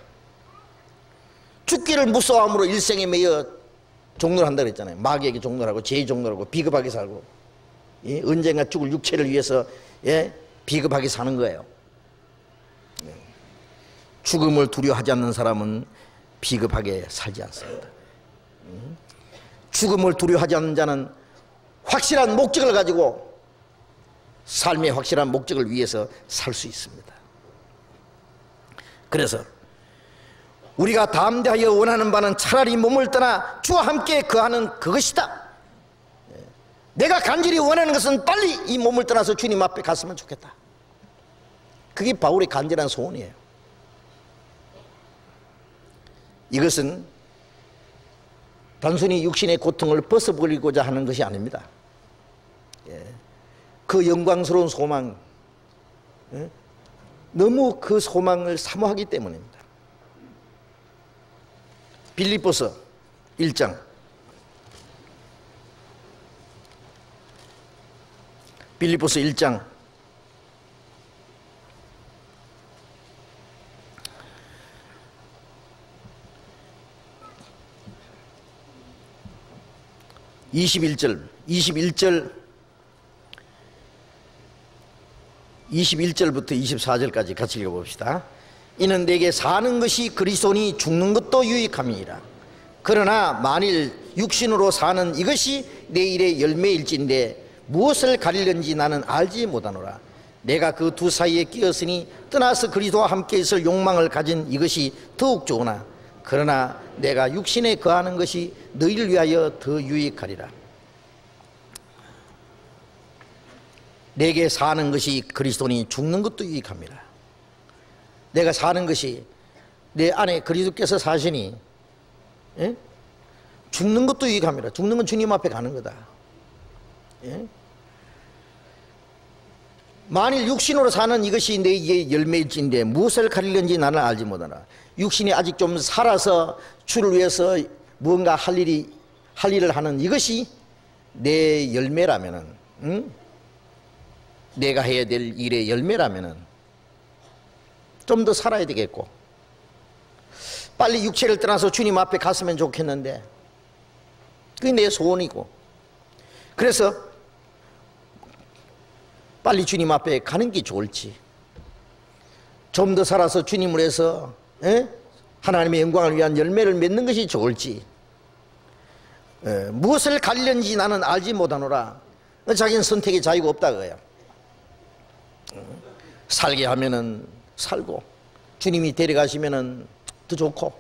죽기를 무서워함으로 일생에 매여 종로를 한다고 했잖아요. 마귀에게 종로를 하고 죄의 종로를 하고 비겁하게 살고 예? 언젠가 죽을 육체를 위해서 예? 비겁하게 사는 거예요. 예. 죽음을 두려워하지 않는 사람은 비겁하게 살지 않습니다. 죽음을 두려워하지 않는 자는 확실한 목적을 가지고 삶의 확실한 목적을 위해서 살 수 있습니다. 그래서 우리가 담대하여 원하는 바는 차라리 몸을 떠나 주와 함께 거하는 그것이다. 내가 간절히 원하는 것은 빨리 이 몸을 떠나서 주님 앞에 갔으면 좋겠다. 그게 바울의 간절한 소원이에요. 이것은 단순히 육신의 고통을 벗어버리고자 하는 것이 아닙니다. 그 영광스러운 소망, 너무 그 소망을 사모하기 때문입니다. 빌립보서 1장 빌립보서 1장 21절부터 24절까지 같이 읽어봅시다. 이는 내게 사는 것이 그리스도니 죽는 것도 유익함이니라. 그러나 만일 육신으로 사는 이것이 내 일의 열매일진데 무엇을 가리는지 나는 알지 못하노라. 내가 그 두 사이에 끼었으니 떠나서 그리스도와 함께 있을 욕망을 가진 이것이 더욱 좋으나 그러나 내가 육신에 거하는 것이 너희를 위하여 더 유익하리라. 내게 사는 것이 그리스도니 죽는 것도 유익합니다. 내가 사는 것이 내 안에 그리스도께서 사시니 예? 죽는 것도 유익합니다. 죽는 건 주님 앞에 가는 거다. 예? 만일 육신으로 사는 이것이 내 열매일진데 무엇을 가리려는지 나는 알지 못하나 육신이 아직 좀 살아서 주를 위해서 무언가 할 일을 하는 이것이 내 열매라면은 내가 해야 될 일의 열매라면은 좀 더 살아야 되겠고 빨리 육체를 떠나서 주님 앞에 갔으면 좋겠는데 그게 내 소원이고 그래서 빨리 주님 앞에 가는 게 좋을지 좀 더 살아서 주님을 해서 하나님의 영광을 위한 열매를 맺는 것이 좋을지 무엇을 가리려는지 나는 알지 못하노라. 자기는 선택의 자유가 없다 그거야. 살게 하면은 살고 주님이 데려가시면은 더 좋고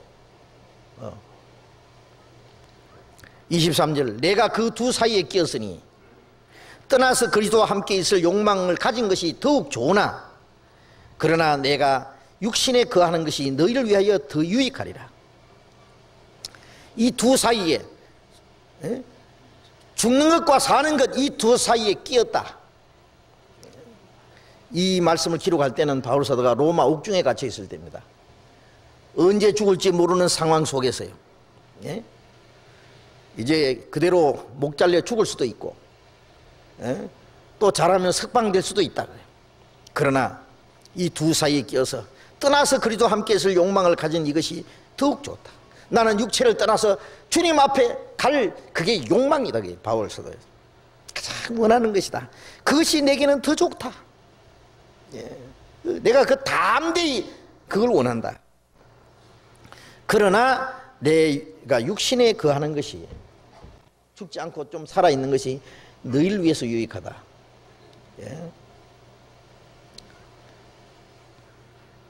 23절 내가 그 두 사이에 끼었으니 떠나서 그리스도와 함께 있을 욕망을 가진 것이 더욱 좋으나 그러나 내가 육신에 거하는 것이 너희를 위하여 더 유익하리라. 이 두 사이에 죽는 것과 사는 것 이 두 사이에 끼었다. 이 말씀을 기록할 때는 바울 사도가 로마 옥중에 갇혀 있을 때입니다. 언제 죽을지 모르는 상황 속에서요. 예? 이제 그대로 목 잘려 죽을 수도 있고 또 잘하면 석방될 수도 있다. 그러나 이 두 사이에 끼어서 떠나서 그리스도와 함께 있을 욕망을 가진 이것이 더욱 좋다. 나는 육체를 떠나서 주님 앞에 갈 그게 욕망이다. 그게 바울 사도예요. 가장 원하는 것이다. 그것이 내게는 더 좋다. 예. 내가 그 담대히 그걸 원한다. 그러나 내가 육신에 거하는 것이 죽지 않고 좀 살아있는 것이 너희를 위해서 유익하다. 예.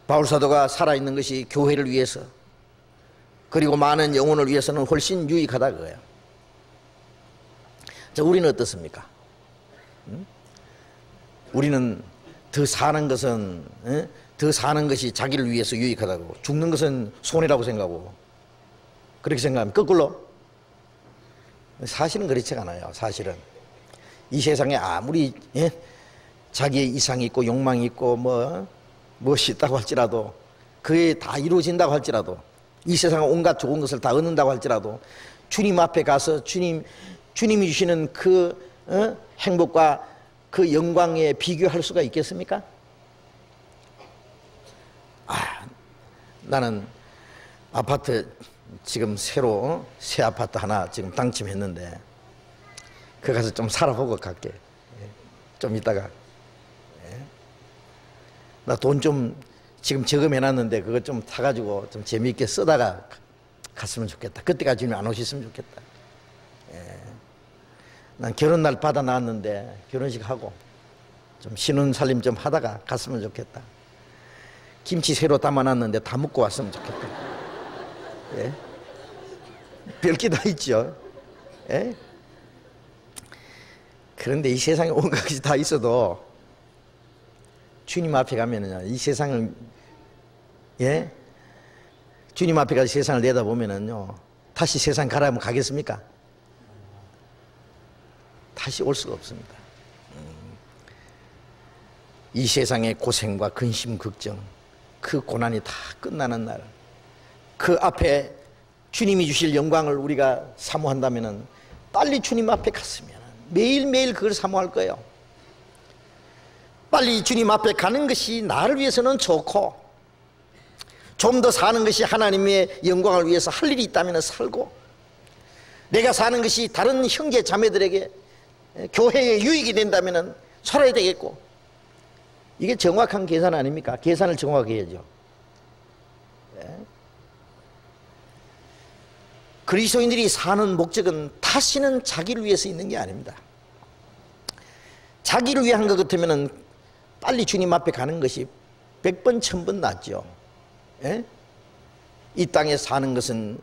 바울 사도가 살아있는 것이 교회를 위해서 그리고 많은 영혼을 위해서는 훨씬 유익하다 그거예요. 자, 우리는 어떻습니까? 우리는 더 사는 것은 더 사는 것이 자기를 위해서 유익하다고 죽는 것은 손해라고 생각하고 그렇게 생각하면 거꾸로 사실은 그렇지 않아요. 사실은 이 세상에 아무리 자기의 이상이 있고 욕망이 있고 무엇이 있다고 할지라도 그게 다 이루어진다고 할지라도 이 세상에 온갖 좋은 것을 다 얻는다고 할지라도 주님 앞에 가서 주님이 주시는 그 행복과 그 영광에 비교할 수가 있겠습니까? 나는 아파트 지금 새로 새 아파트 하나 지금 당첨했는데 그 가서 좀 살아보고 갈게. 좀 이따가 나 돈 좀 지금 저금해놨는데 그거 좀 타가지고 좀 재미있게 쓰다가 갔으면 좋겠다. 그때까지 주님 안 오셨으면 좋겠다. 난 결혼날 받아 놨는데 결혼식 하고 좀 신혼살림 좀 하다가 갔으면 좋겠다. 김치 새로 담아놨는데 다 먹고 왔으면 좋겠다. 예? 별게 다 있죠. 예? 그런데 이 세상에 온갖 것이 다 있어도 주님 앞에 가면은요, 이 세상을, 예? 주님 앞에 가서 세상을 내다보면은요, 다시 세상 가라면 가겠습니까? 다시 올 수가 없습니다. 이 세상의 고생과 근심, 걱정, 그 고난이 다 끝나는 날, 그 앞에 주님이 주실 영광을 우리가 사모한다면은 빨리 주님 앞에 갔으면 매일매일 그걸 사모할 거예요. 빨리 주님 앞에 가는 것이 나를 위해서는 좋고 좀 더 사는 것이 하나님의 영광을 위해서 할 일이 있다면 살고 내가 사는 것이 다른 형제 자매들에게 교회에 유익이 된다면 살아야 되겠고 이게 정확한 계산 아닙니까? 계산을 정확하게 해야죠. 그리스도인들이 사는 목적은 다시는 자기를 위해서 있는 게 아닙니다. 자기를 위한 것 같으면 빨리 주님 앞에 가는 것이 100번 1000번 낫죠. 예? 이 땅에 사는 것은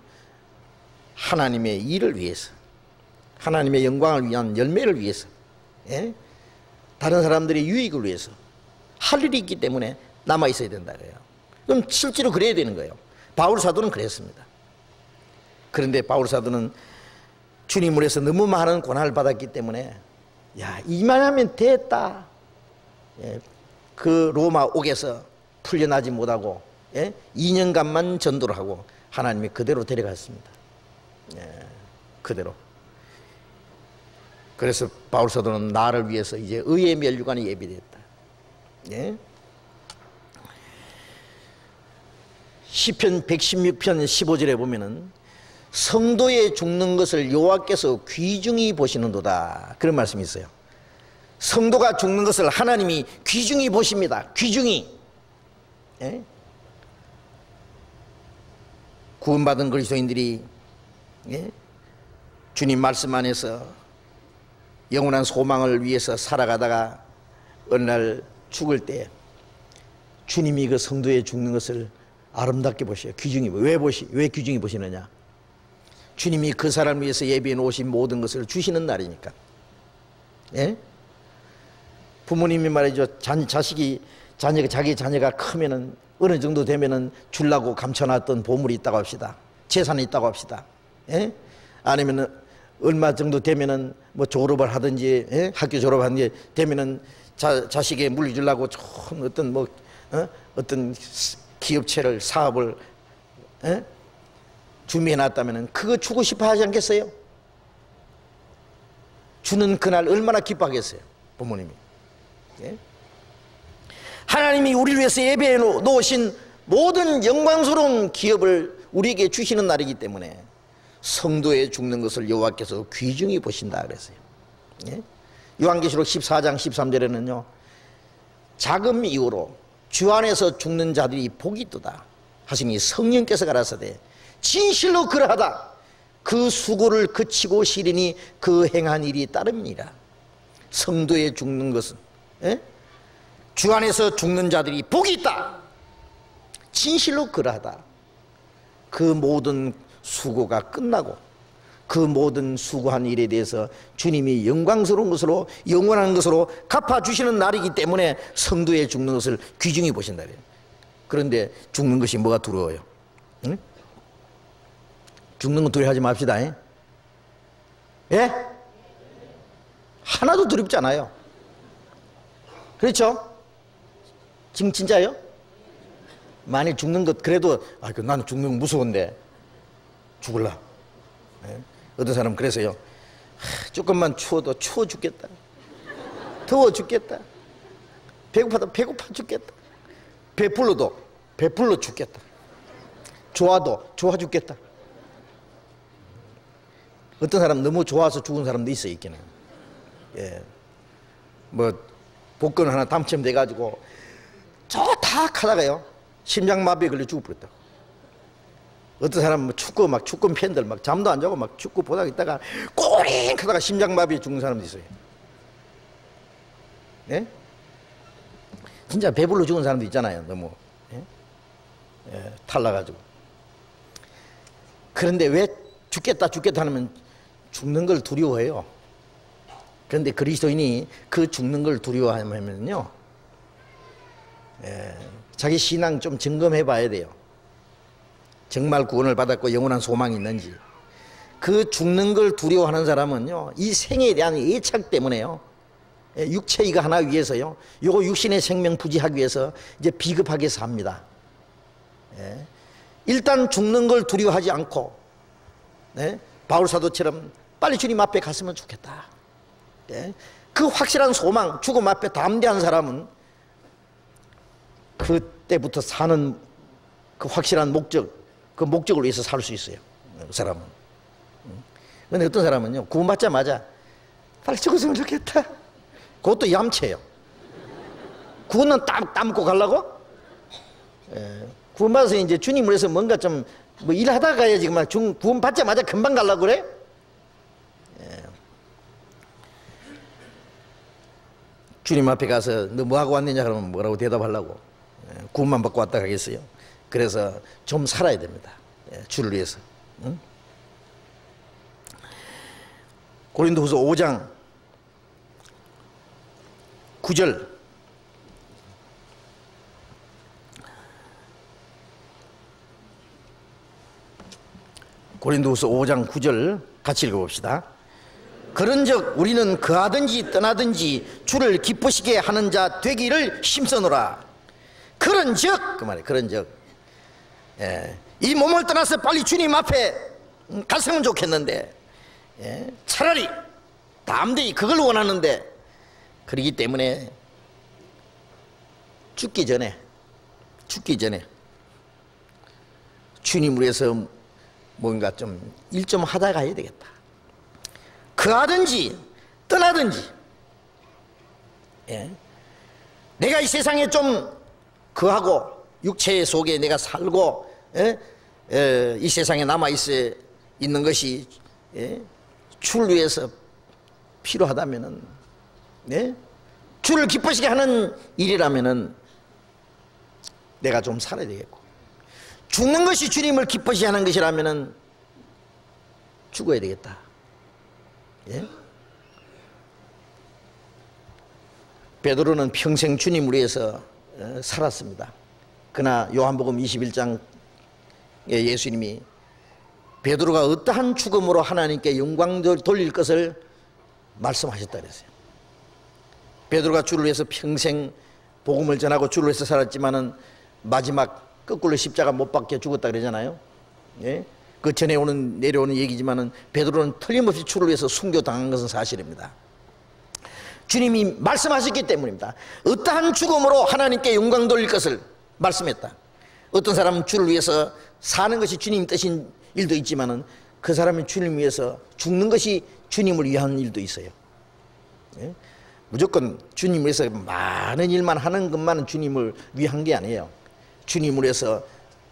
하나님의 일을 위해서 하나님의 영광을 위한 열매를 위해서 다른 사람들의 유익을 위해서 할 일이 있기 때문에 남아 있어야 된다 그래요. 그럼 실제로 그래야 되는 거예요. 바울 사도는 그랬습니다. 그런데 바울 사도는 주님을 위해서 너무 많은 고난을 받았기 때문에 야, 이만하면 됐다. 예, 그 로마 옥에서 풀려나지 못하고 2년간만 전도를 하고 하나님이 그대로 데려갔습니다. 예, 그대로. 그래서 바울 사도는 나를 위해서 이제 의의 면류관이 예비됐다. 예? 시편 116편 15절에 보면은 성도의 죽는 것을 여호와께서 귀중히 보시는도다, 그런 말씀이 있어요. 성도가 죽는 것을 하나님이 귀중히 보십니다. 귀중히. 예? 구원받은 그리스도인들이 주님 말씀 안에서 영원한 소망을 위해서 살아가다가 어느 날 죽을 때 주님이 그 성도의 죽는 것을 아름답게 보셔요. 귀중히. 왜 귀중히 보시느냐? 주님이 그 사람을 위해서 예비해 놓으신 모든 것을 주시는 날이니까. 예? 부모님이 말이죠. 자기 자녀가 크면은 어느 정도 되면은 주려고 감춰놨던 보물이 있다고 합시다. 재산이 있다고 합시다. 예? 아니면은 얼마 정도 되면은 뭐 졸업을 하든지, 예? 학교 졸업하든지 되면은 자식에 물려주려고 좋은 어떤 기업체를, 사업을, 예? 준비해놨다면은 그거 주고 싶어 하지 않겠어요? 주는 그날 얼마나 기뻐하겠어요, 부모님이. 예? 하나님이 우리를 위해서 예배해 놓으신 모든 영광스러운 기업을 우리에게 주시는 날이기 때문에 성도의 죽는 것을 여호와께서 귀중히 보신다 그랬어요. 예? 요한계시록 14장 13절에는요, 자금 이후로 주 안에서 죽는 자들이 복이 있도다 하시니 성령께서 가라사대 진실로 그러하다. 그 수고를 그치고 시리니 그 행한 일이 따릅니다. 성도의 죽는 것은, 예? 주 안에서 죽는 자들이 복이 있다. 진실로 그러하다. 그 모든 수고가 끝나고 그 모든 수고한 일에 대해서 주님이 영광스러운 것으로, 영원한 것으로 갚아주시는 날이기 때문에 성도의 죽는 것을 귀중히 보신다 그래요. 그런데 죽는 것이 뭐가 두려워요? 응? 죽는 건 두려워하지 맙시다. 예? 하나도 두렵지 않아요. 그렇죠? 지금 진짜요? 만일 죽는 것, 그래도 나는 죽는 거 무서운데 죽을라. 예? 어떤 사람은 그래서요, 조금만 추워도 추워 죽겠다, 더워 죽겠다, 배고파도 배고파 죽겠다, 배불러도 배불러 죽겠다, 좋아도 좋아 죽겠다. 어떤 사람 너무 좋아서 죽은 사람도 있어요, 있기는. 예. 뭐 복권 하나 당첨돼 가지고 좋다 하다가요 심장마비에 걸려 죽어버렸다고. 어떤 사람은 뭐 축구 팬들 막 잠도 안 자고 막 축구 보다가 있다가 꼬링 하다가 심장마비에 죽는 사람도 있어요. 예? 진짜 배불러 죽은 사람도 있잖아요, 너무. 예? 예, 탈나가지고. 그런데 왜 죽겠다 하면 죽는 걸 두려워해요. 그런데 그리스도인이 그 죽는 걸 두려워하면요, 자기 신앙 좀 점검해 봐야 돼요. 정말 구원을 받았고 영원한 소망이 있는지. 그 죽는 걸 두려워하는 사람은요, 이 생에 대한 애착 때문에요, 육체 이거 하나 위해서요, 요거 육신의 생명 부지하기 위해서 이제 비겁하게 삽니다. 일단 죽는 걸 두려워하지 않고, 바울 사도처럼 빨리 주님 앞에 갔으면 좋겠다, 그 확실한 소망, 죽음 앞에 담대한 사람은 그때부터 사는 그 확실한 목적, 그 목적을 위해서 살 수 있어요, 그 사람은. 그런데 어떤 사람은요, 구원받자마자 빨리 죽었으면 좋겠다, 그것도 얌체예요. 구원은 따먹고 가려고? 구원받아서 이제 주님을 위해서 뭔가 좀 뭐 일하다가 가야지, 그만 구원받자마자 금방 가려고 그래? 주님 앞에 가서 너 뭐하고 왔느냐 그러면 뭐라고 대답하려고? 구원만 받고 왔다 가겠어요? 그래서 좀 살아야 됩니다, 주를 위해서. 응? 고린도후서 5장 9절. 고린도후서 5장 9절 같이 읽어봅시다. 그런즉 우리는 거하든지 떠나든지 주를 기쁘시게 하는 자 되기를 힘써노라. 그런즉 그 말이에요. 그런즉 이 몸을 떠나서 빨리 주님 앞에 갔으면 좋겠는데 차라리 담대히 그걸 원하는데, 그러기 때문에 죽기 전에 주님을 위해서 뭔가 좀 일 좀 하다 가야 되겠다. 거하든지 떠나든지, 내가 이 세상에 좀 거하고 육체 속에 내가 살고 이 세상에 남아 있는 것이 주를 위해서 필요하다면은, 주를 기쁘시게 하는 일이라면은 내가 좀 살아야 되겠고, 죽는 것이 주님을 기쁘시게 하는 것이라면은 죽어야 되겠다. 베드로는 평생 주님을 위해서 살았습니다. 그러나 요한복음 21장에 예수님이 베드로가 어떠한 죽음으로 하나님께 영광 돌릴 것을 말씀하셨다 그랬어요. 베드로가 주를 위해서 평생 복음을 전하고 주를 위해서 살았지만은 마지막 거꾸로 십자가 못 박혀 죽었다 그러잖아요. 그 전에 내려오는 얘기지만은 베드로는 틀림없이 주를 위해서 순교당한 것은 사실입니다. 주님이 말씀하셨기 때문입니다. 어떠한 죽음으로 하나님께 영광 돌릴 것을 말씀했다. 어떤 사람은 주를 위해서 사는 것이 주님 뜻인 일도 있지만은 그 사람은 주님 위해서 죽는 것이 주님을 위한 일도 있어요. 무조건 주님을 위해서 많은 일만 하는 것만은 주님을 위한 게 아니에요. 주님을 위해서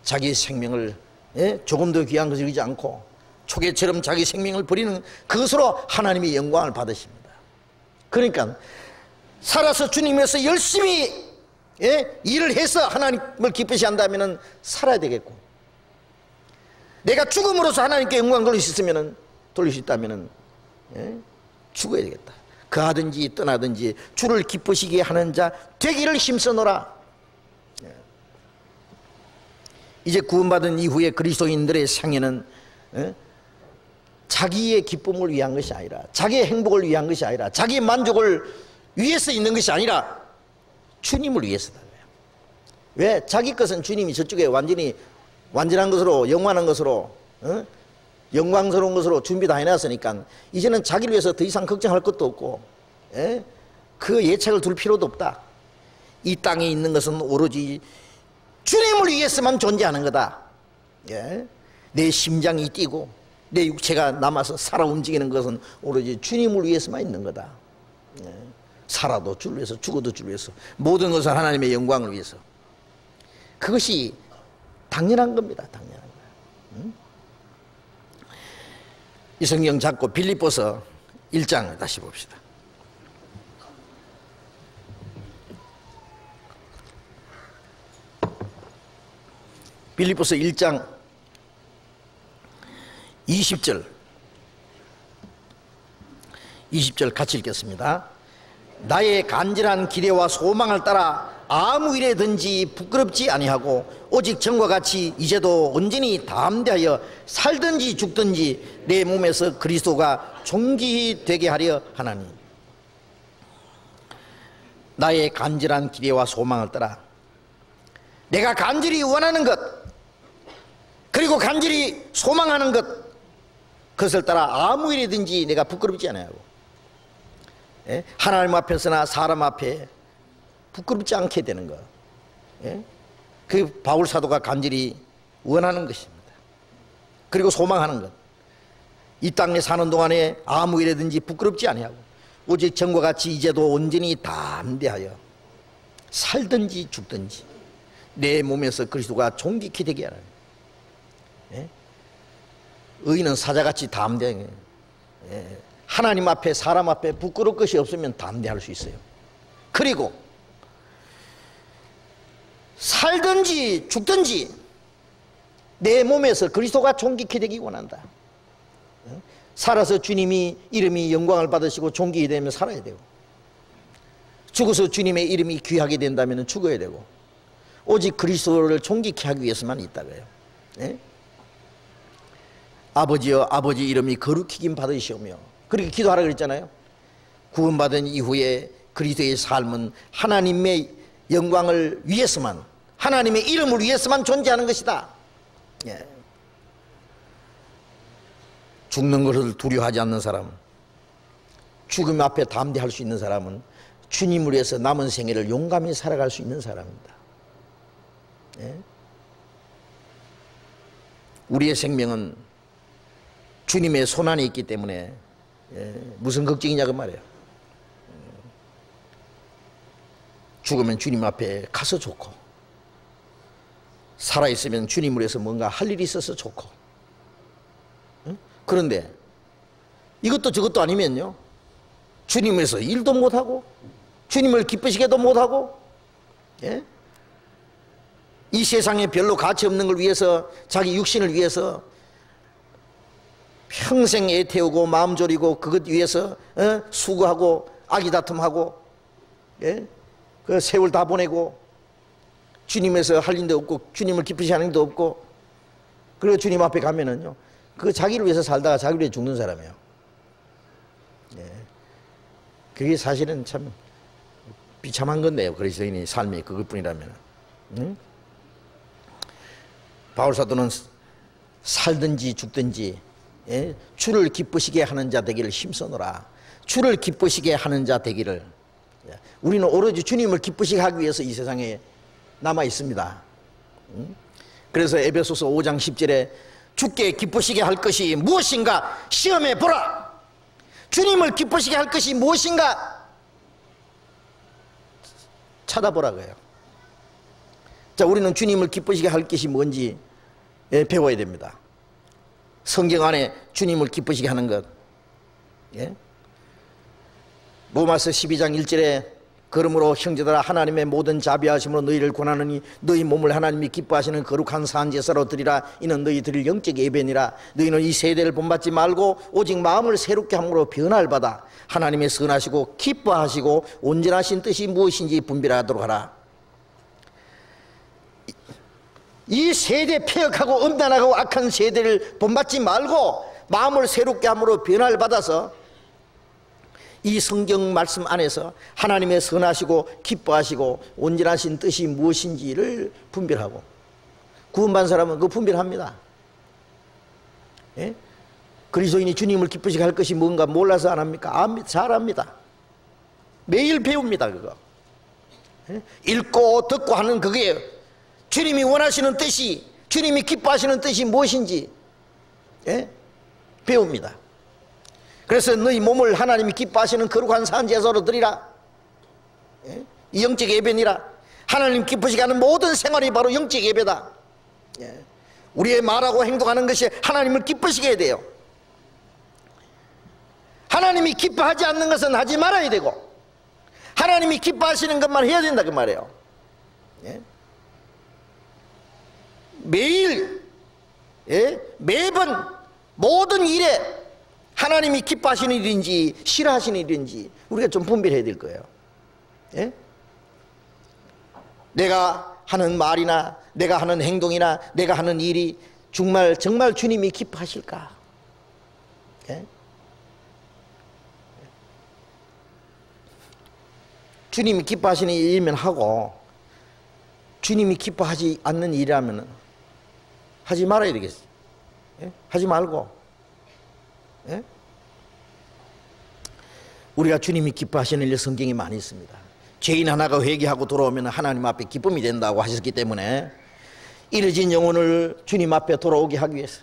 자기 생명을 조금 더 귀한 것을 여기지 않고 초계처럼 자기 생명을 버리는 그것으로 하나님의 영광을 받으십니다. 그러니까 살아서 주님 위해서 열심히 일을 해서 하나님을 기쁘시 한다면 살아야 되겠고, 내가 죽음으로써 하나님께 영광 돌릴 수 있다면 죽어야 되겠다. 거하든지 떠나든지 주를 기쁘시게 하는 자 되기를 힘써노라. 이제 구원받은 이후에 그리스도인들의 상해는 자기의 기쁨을 위한 것이 아니라, 자기의 행복을 위한 것이 아니라, 자기의 만족을 위해서 있는 것이 아니라 주님을 위해서다. 왜? 자기 것은 주님이 저쪽에 완전한 것으로, 영원한 것으로, 영광스러운 것으로 준비 다 해놨으니까 이제는 자기를 위해서 더 이상 걱정할 것도 없고 그 예책을 둘 필요도 없다. 이 땅에 있는 것은 오로지 주님을 위해서만 존재하는 거다. 내 심장이 뛰고 내 육체가 남아서 살아 움직이는 것은 오로지 주님을 위해서만 있는 거다. 살아도 주를 위해서, 죽어도 주를 위해서, 모든 것은 하나님의 영광을 위해서. 그것이 당연한 겁니다. 당연한 거예요. 이 성경 잡고 빌립보서 1장 다시 봅시다. 빌립보서 1장 20절 같이 읽겠습니다. 나의 간절한 기대와 소망을 따라 아무 일에든지 부끄럽지 아니하고 오직 전과 같이 이제도 온전히 담대하여 살든지 죽든지 내 몸에서 그리스도가 존귀히 되게 하려 하나니. 나의 간절한 기대와 소망을 따라 내가 간절히 원하는 것, 그리고 간절히 소망하는 것, 그것을 따라 아무 일이든지 내가 부끄럽지 않아요. 하나님 앞에서나 사람 앞에 부끄럽지 않게 되는 것, 그 바울 사도가 간절히 원하는 것입니다. 그리고 소망하는 것, 이 땅에 사는 동안에 아무 일이든지 부끄럽지 아니하고 오직 전과 같이 이제도 온전히 담대하여 살든지 죽든지 내 몸에서 그리스도가 존귀케 되게 하라. 의인은 사자같이 담대해. 하나님 앞에 사람 앞에 부끄러울 것이 없으면 담대할 수 있어요. 그리고 살든지 죽든지 내 몸에서 그리스도가 존귀케 되기 원한다. 살아서 주님이 이름이 영광을 받으시고 존귀히 되면 살아야 되고, 죽어서 주님의 이름이 귀하게 된다면 죽어야 되고, 오직 그리스도를 존귀케 하기 위해서만 있다고요. 예? 아버지여 아버지 이름이 거룩히긴 받으시오며, 그렇게 기도하라 그랬잖아요. 구원받은 이후에 그리스도의 삶은 하나님의 영광을 위해서만, 하나님의 이름을 위해서만 존재하는 것이다. 예. 죽는 것을 두려워하지 않는 사람, 죽음 앞에 담대할 수 있는 사람은 주님을 위해서 남은 생애를 용감히 살아갈 수 있는 사람입니다. 예? 우리의 생명은 주님의 손안에 있기 때문에 무슨 걱정이냐 그 말이에요. 죽으면 주님 앞에 가서 좋고, 살아있으면 주님을 위해서 뭔가 할 일이 있어서 좋고. 그런데 이것도 저것도 아니면요, 주님을 위해서 일도 못하고 주님을 기쁘시게도 못하고, 예? 이 세상에 별로 가치 없는 걸 위해서, 자기 육신을 위해서 평생 애 태우고 마음 졸이고 그것 위해서 수고하고 아기다툼하고, 예? 그 세월 다 보내고 주님에서 할 일도 없고 주님을 기쁘시게 하는 일도 없고, 그리고 주님 앞에 가면은요, 그 자기를 위해서 살다가 자기를 위해 죽는 사람이에요. 예. 그게 사실은 참 비참한 건데요, 그리스도인의 삶이 그것뿐이라면. 응? 바울사도는 살든지 죽든지, 예? 주를 기쁘시게 하는 자 되기를 힘써노라. 주를 기쁘시게 하는 자 되기를. 예. 우리는 오로지 주님을 기쁘시게 하기 위해서 이 세상에 남아 있습니다. 응? 그래서 에베소서 5장 10절에 주께 기쁘시게 할 것이 무엇인가 시험해 보라. 주님을 기쁘시게 할 것이 무엇인가 찾아보라고요. 자, 우리는 주님을 기쁘시게 할 것이 뭔지 배워야 됩니다. 성경 안에 주님을 기쁘시게 하는 것. 예? 로마서 12장 1절에 그러므로 형제들아 하나님의 모든 자비하심으로 너희를 권하느니 너희 몸을 하나님이 기뻐하시는 거룩한 산제사로 드리라. 이는 너희 드릴 영적 예배니라. 너희는 이 세대를 본받지 말고 오직 마음을 새롭게 함으로 변화를 받아 하나님의 선하시고 기뻐하시고 온전하신 뜻이 무엇인지 분별하도록 하라. 이 세대 폐역하고 음란하고 악한 세대를 본받지 말고 마음을 새롭게 함으로 변화를 받아서 이 성경 말씀 안에서 하나님의 선하시고 기뻐하시고 온전하신 뜻이 무엇인지를 분별하고, 구원받은 사람은 그거 분별합니다. 예? 그리스도인이 주님을 기쁘시게 할 것이 뭔가 몰라서 안 합니까? 압니다. 잘 압니다. 매일 배웁니다. 그거. 예? 읽고 듣고 하는 그게 주님이 원하시는 뜻이, 주님이 기뻐하시는 뜻이 무엇인지, 예? 배웁니다. 그래서 너희 몸을 하나님이 기뻐하시는 거룩한 산제사로 드리라. 예? 이 영적 예배니라. 하나님 기쁘시게 하는 모든 생활이 바로 영적 예배다. 예? 우리의 말하고 행동하는 것이 하나님을 기쁘시게 해야 돼요. 하나님이 기뻐하지 않는 것은 하지 말아야 되고, 하나님이 기뻐하시는 것만 해야 된다 그 말이에요. 예? 매일, 예? 매번 모든 일에 하나님이 기뻐하시는 일인지 싫어하시는 일인지 우리가 좀 분별해야 될 거예요. 예? 내가 하는 말이나 내가 하는 행동이나 내가 하는 일이 정말 주님이 기뻐하실까? 예? 주님이 기뻐하시는 일이면 하고, 주님이 기뻐하지 않는 일이라면 하지 말아야 되겠어요. 예? 하지 말고. 예? 우리가 주님이 기뻐하시는 일 성경에 많이 있습니다. 죄인 하나가 회개하고 돌아오면 하나님 앞에 기쁨이 된다고 하셨기 때문에 잃어진 영혼을 주님 앞에 돌아오게 하기 위해서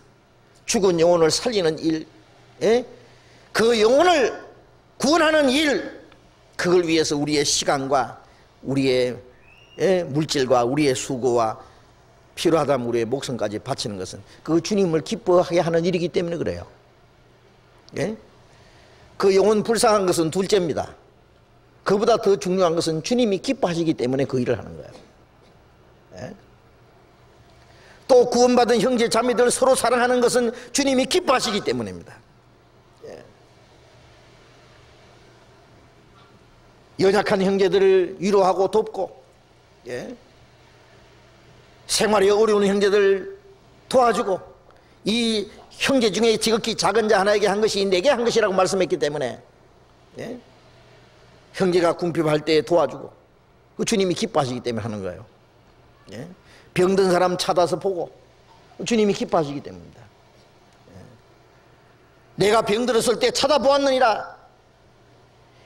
죽은 영혼을 살리는 일, 예? 그 영혼을 구원하는 일, 그걸 위해서 우리의 시간과 우리의 물질과 우리의 수고와 필요하다면 우리의 목숨까지 바치는 것은 그 주님을 기뻐하게 하는 일이기 때문에 그래요. 예? 그 영혼 불쌍한 것은 둘째입니다. 그보다 더 중요한 것은 주님이 기뻐하시기 때문에 그 일을 하는 거예요. 예? 또 구원받은 형제 자매들 서로 사랑하는 것은 주님이 기뻐하시기 때문입니다. 예. 연약한 형제들을 위로하고 돕고, 예? 생활이 어려운 형제들 도와주고, 이 형제 중에 지극히 작은 자 하나에게 한 것이 내게 한 것이라고 말씀했기 때문에, 예? 형제가 궁핍할 때 도와주고, 그 주님이 기뻐하시기 때문에 하는 거예요. 예? 병든 사람 찾아서 보고, 주님이 기뻐하시기 때문입니다. 예? 내가 병들었을 때 찾아보았느니라.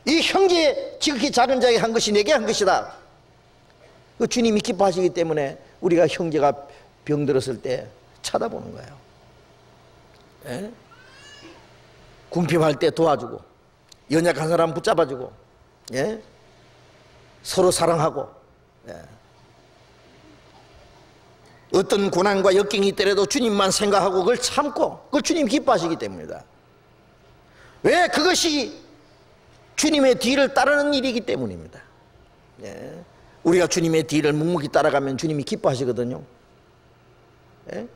이 형제 지극히 작은 자에게 한 것이 내게 한 것이다. 그 주님이 기뻐하시기 때문에 우리가 형제가 병들었을 때 찾아보는 거예요. 예? 궁핍할 때 도와주고, 연약한 사람 붙잡아주고, 예? 서로 사랑하고, 예? 어떤 고난과 역경이 있더라도 주님만 생각하고 그걸 참고, 그걸 주님 기뻐하시기 때문이다. 왜? 그것이 주님의 뒤를 따르는 일이기 때문입니다. 예? 우리가 주님의 뒤를 묵묵히 따라가면 주님이 기뻐하시거든요. 예?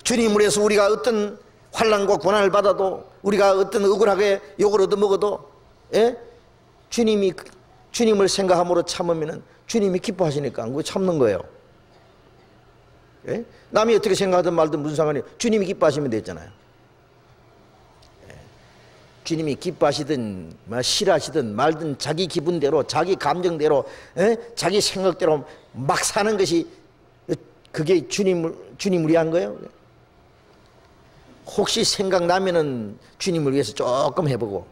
주님을 위해서 우리가 어떤 환난과 고난을 받아도, 우리가 어떤 억울하게 욕을 얻어먹어도, 예? 주님을 생각함으로 참으면 주님이 기뻐하시니까 그거 참는 거예요. 예? 남이 어떻게 생각하든 말든 무슨 상관이, 주님이 기뻐하시면 됐잖아요. 예? 주님이 기뻐하시든 싫어하시든 말든 자기 기분대로, 자기 감정대로, 예? 자기 생각대로 막 사는 것이, 그게 주님을 위한 거예요. 혹시 생각나면은 주님을 위해서 조금 해보고,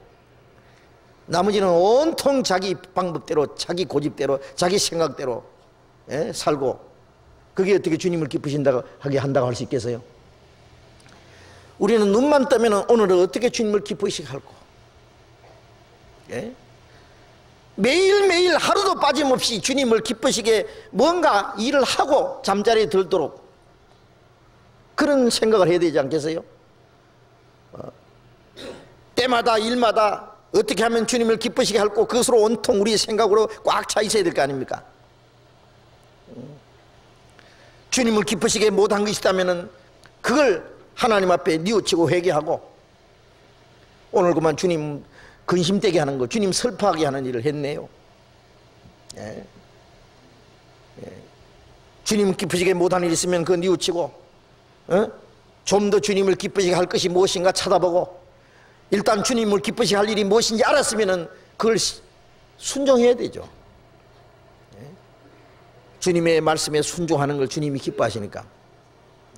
나머지는 온통 자기 방법대로, 자기 고집대로, 자기 생각대로, 예? 살고, 그게 어떻게 주님을 기쁘신다고 하게 한다고 할 수 있겠어요? 우리는 눈만 뜨면 오늘은 어떻게 주님을 기쁘시게 할까? 예? 매일매일 하루도 빠짐없이 주님을 기쁘시게 뭔가 일을 하고 잠자리에 들도록 그런 생각을 해야 되지 않겠어요? 때마다 일마다 어떻게 하면 주님을 기쁘시게 할고, 그것으로 온통 우리의 생각으로 꽉 차 있어야 될 거 아닙니까? 주님을 기쁘시게 못한 것이 있다면 그걸 하나님 앞에 뉘우치고 회개하고, 오늘 그만 주님 근심되게 하는 거, 주님 슬퍼하게 하는 일을 했네요. 예. 예. 주님 기쁘시게 못한 일이 있으면 그거 뉘우치고, 좀 더 주님을 기쁘시게 할 것이 무엇인가 찾아보고, 일단 주님을 기쁘시게 할 일이 무엇인지 알았으면 그걸 순종해야 되죠. 예. 주님의 말씀에 순종하는 걸 주님이 기뻐하시니까.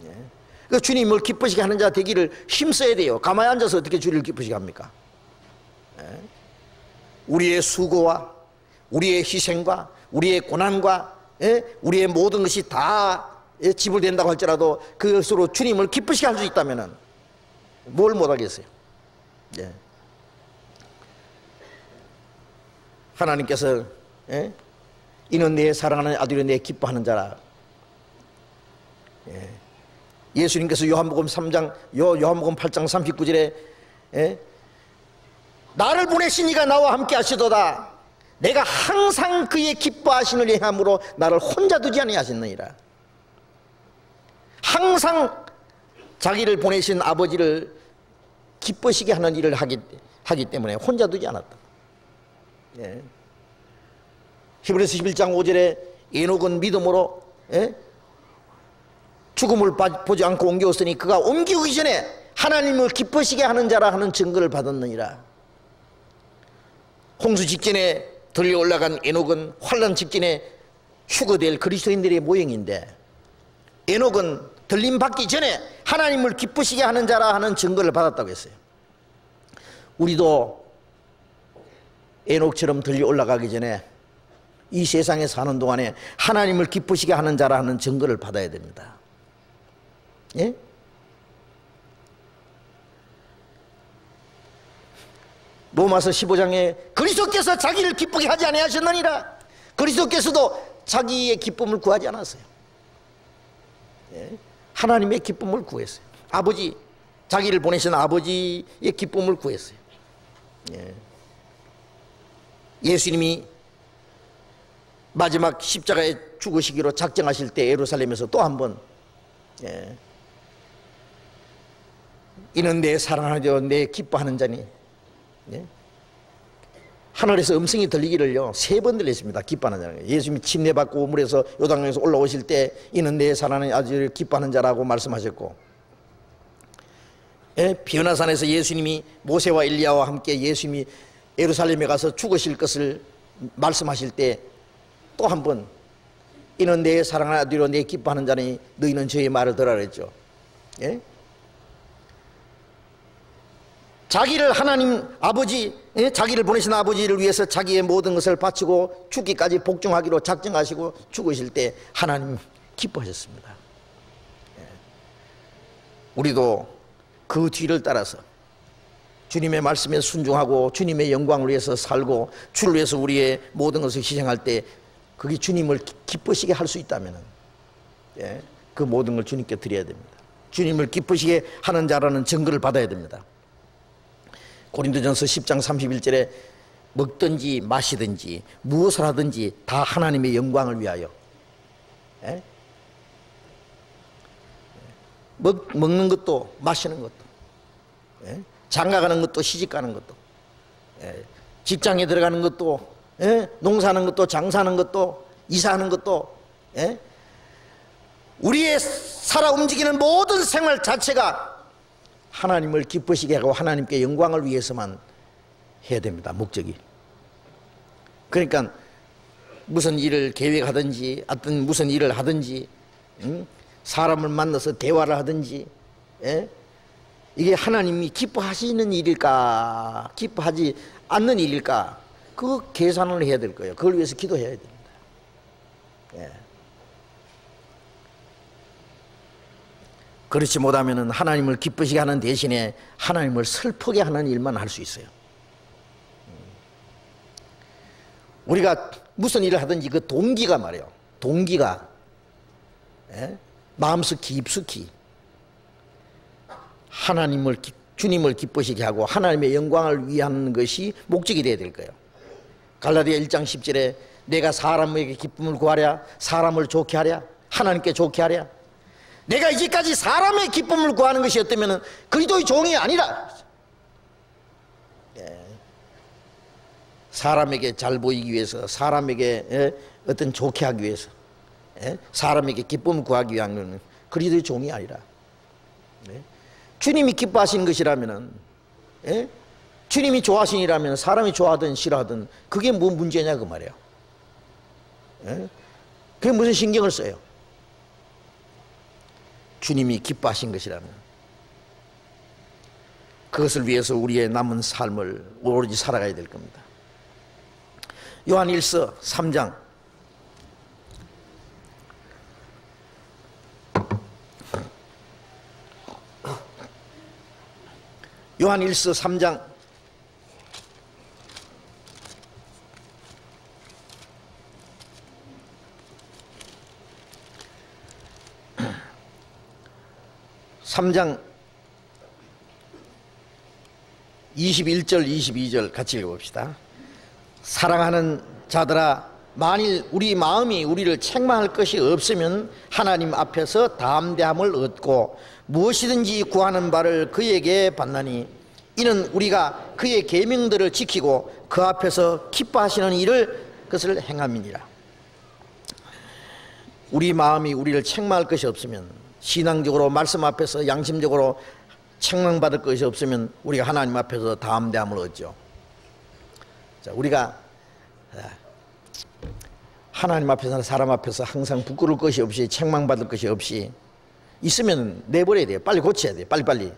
예. 그 주님을 기쁘시게 하는 자 되기를 힘써야 돼요. 가만히 앉아서 어떻게 주님을 기쁘시게 합니까? 예. 우리의 수고와 우리의 희생과 우리의 고난과, 예? 우리의 모든 것이 다 지불된다고 할지라도 그것으로 주님을 기쁘시게 할 수 있다면 뭘 못하겠어요? 예. 하나님께서, 예? 이는 내 사랑하는 아들이 내 기뻐하는 자라. 예. 예수님께서 요한복음 8장 39절에, 예? 나를 보내신 이가 나와 함께 하시도다. 내가 항상 그의 기뻐하시는 행함으로 나를 혼자 두지 아니하셨느니라. 항상 자기를 보내신 아버지를 기쁘시게 하는 일을 하기 때문에 혼자 두지 않았다. 예. 히브리서 11장 5절에 에녹은 믿음으로, 예? 죽음을 보지 않고 옮겨왔으니 그가 옮기기 전에 하나님을 기쁘시게 하는 자라 하는 증거를 받았느니라. 홍수 직전에 들려 올라간 에녹은 환난 직전에 휴거될 그리스도인들의 모형인데, 에녹은 들림 받기 전에 하나님을 기쁘시게 하는 자라 하는 증거를 받았다고 했어요. 우리도 에녹처럼 들려 올라가기 전에 이 세상에 사는 동안에 하나님을 기쁘시게 하는 자라 하는 증거를 받아야 됩니다. 예? 로마서 15장에 그리스도께서 자기를 기쁘게 하지 아니하셨느니라. 그리스도께서도 자기의 기쁨을 구하지 않았어요. 예? 하나님의 기쁨을 구했어요. 아버지, 자기를 보내신 아버지의 기쁨을 구했어요. 예. 예수님이 마지막 십자가에 죽으시기로 작정하실 때 예루살렘에서 또 한 번, 예, 이는 내 사랑하는 내 기뻐하는 자니, 예? 하늘에서 음성이 들리기를요 3번 들렸습니다. 기뻐하는 자는. 예수님이 침례받고 우물에서 요단강에서 올라오실 때 이는 내 사랑하는 아들을 기뻐하는 자라고 말씀하셨고, 비오나산에서 예수님이 모세와 엘리야와 함께 예수님이 예루살렘에 가서 죽으실 것을 말씀하실 때 또 한 번 이는 내 사랑하는 아들이로 내 기뻐하는 자니 너희는 저의 말을 들으라 그랬죠. 예? 자기를 하나님 아버지, 자기를 보내신 아버지를 위해서 자기의 모든 것을 바치고 죽기까지 복종하기로 작정하시고 죽으실 때 하나님 기뻐하셨습니다. 우리도 그 뒤를 따라서 주님의 말씀에 순종하고 주님의 영광을 위해서 살고 주를 위해서 우리의 모든 것을 희생할 때 그게 주님을 기쁘시게 할 수 있다면 그 모든 걸 주님께 드려야 됩니다. 주님을 기쁘시게 하는 자라는 증거를 받아야 됩니다. 고린도전서 10장 31절에 먹든지 마시든지 무엇을 하든지 다 하나님의 영광을 위하여. 먹는 것도 마시는 것도, 장가가는 것도 시집가는 것도, 직장에 들어가는 것도, 농사하는 것도, 장사하는 것도, 이사하는 것도, 우리의 살아 움직이는 모든 생활 자체가 하나님을 기쁘시게 하고 하나님께 영광을 위해서만 해야 됩니다. 목적이. 그러니까 무슨 일을 계획하든지 어떤 무슨 일을 하든지 사람을 만나서 대화를 하든지 이게 하나님이 기뻐하시는 일일까 기뻐하지 않는 일일까 그 계산을 해야 될 거예요. 그걸 위해서 기도해야 됩니다. 그렇지 못하면 하나님을 기쁘시게 하는 대신에 하나님을 슬프게 하는 일만 할 수 있어요. 우리가 무슨 일을 하든지 그 동기가 말이에요. 동기가 마음속 깊숙이 하나님을 주님을 기쁘시게 하고 하나님의 영광을 위한 것이 목적이 되어야 될 거예요. 갈라디아 1장 10절에 내가 사람에게 기쁨을 구하랴 사람을 좋게 하랴 하나님께 좋게 하랴. 내가 이제까지 사람의 기쁨을 구하는 것이었다면 그리스도의 종이 아니라 사람에게 잘 보이기 위해서 사람에게 어떤 좋게 하기 위해서 사람에게 기쁨을 구하기 위한 그리스도의 종이 아니라 주님이 기뻐하시는 것이라면 주님이 좋아하시니라면 사람이 좋아하든 싫어하든 그게 뭐 문제냐 그 말이에요. 그게 무슨 신경을 써요. 주님이 기뻐하신 것이라면 그것을 위해서 우리의 남은 삶을 오로지 살아가야 될 겁니다. 요한일서 3장 요한일서 3장 3장 21절 22절 같이 읽어봅시다. 사랑하는 자들아 만일 우리 마음이 우리를 책망할 것이 없으면 하나님 앞에서 담대함을 얻고 무엇이든지 구하는 바를 그에게 받나니 이는 우리가 그의 계명들을 지키고 그 앞에서 기뻐하시는 일을 그것을 행함이니라. 우리 마음이 우리를 책망할 것이 없으면 신앙적으로 말씀 앞에서 양심적으로 책망받을 것이 없으면 우리가 하나님 앞에서 담대함을 얻죠. 자, 우리가 하나님 앞에서나 사람 앞에서 항상 부끄러울 것이 없이 책망받을 것이 없이 있으면 내버려야 돼요. 빨리 고쳐야 돼요. 빨리빨리.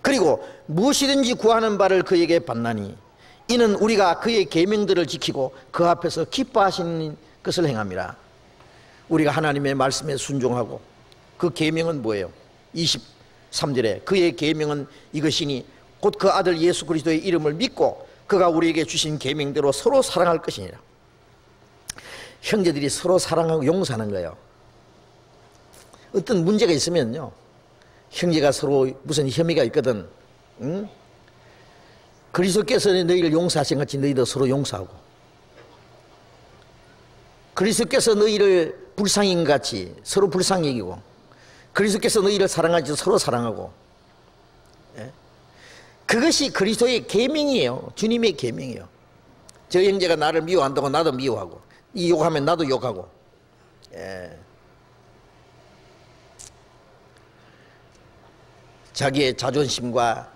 그리고 무엇이든지 구하는 바를 그에게 받나니 이는 우리가 그의 계명들을 지키고 그 앞에서 기뻐하시는 것을 행함이라. 우리가 하나님의 말씀에 순종하고 그 계명은 뭐예요? 23절에 그의 계명은 이것이니 곧 그 아들 예수 그리스도의 이름을 믿고 그가 우리에게 주신 계명대로 서로 사랑할 것이니라. 형제들이 서로 사랑하고 용서하는 거예요. 어떤 문제가 있으면요 형제가 서로 무슨 혐의가 있거든 그리스도께서 너희를 용서하신 같이 너희도 서로 용서하고 그리스도께서 너희를 불쌍히 같이 서로 불쌍히 여기고 그리스도께서 너희를 사랑하지 서로 사랑하고 그것이 그리스도의 계명이에요. 주님의 계명이에요. 저 형제가 나를 미워한다고 나도 미워하고, 이 욕하면 나도 욕하고. 예. 자기의 자존심과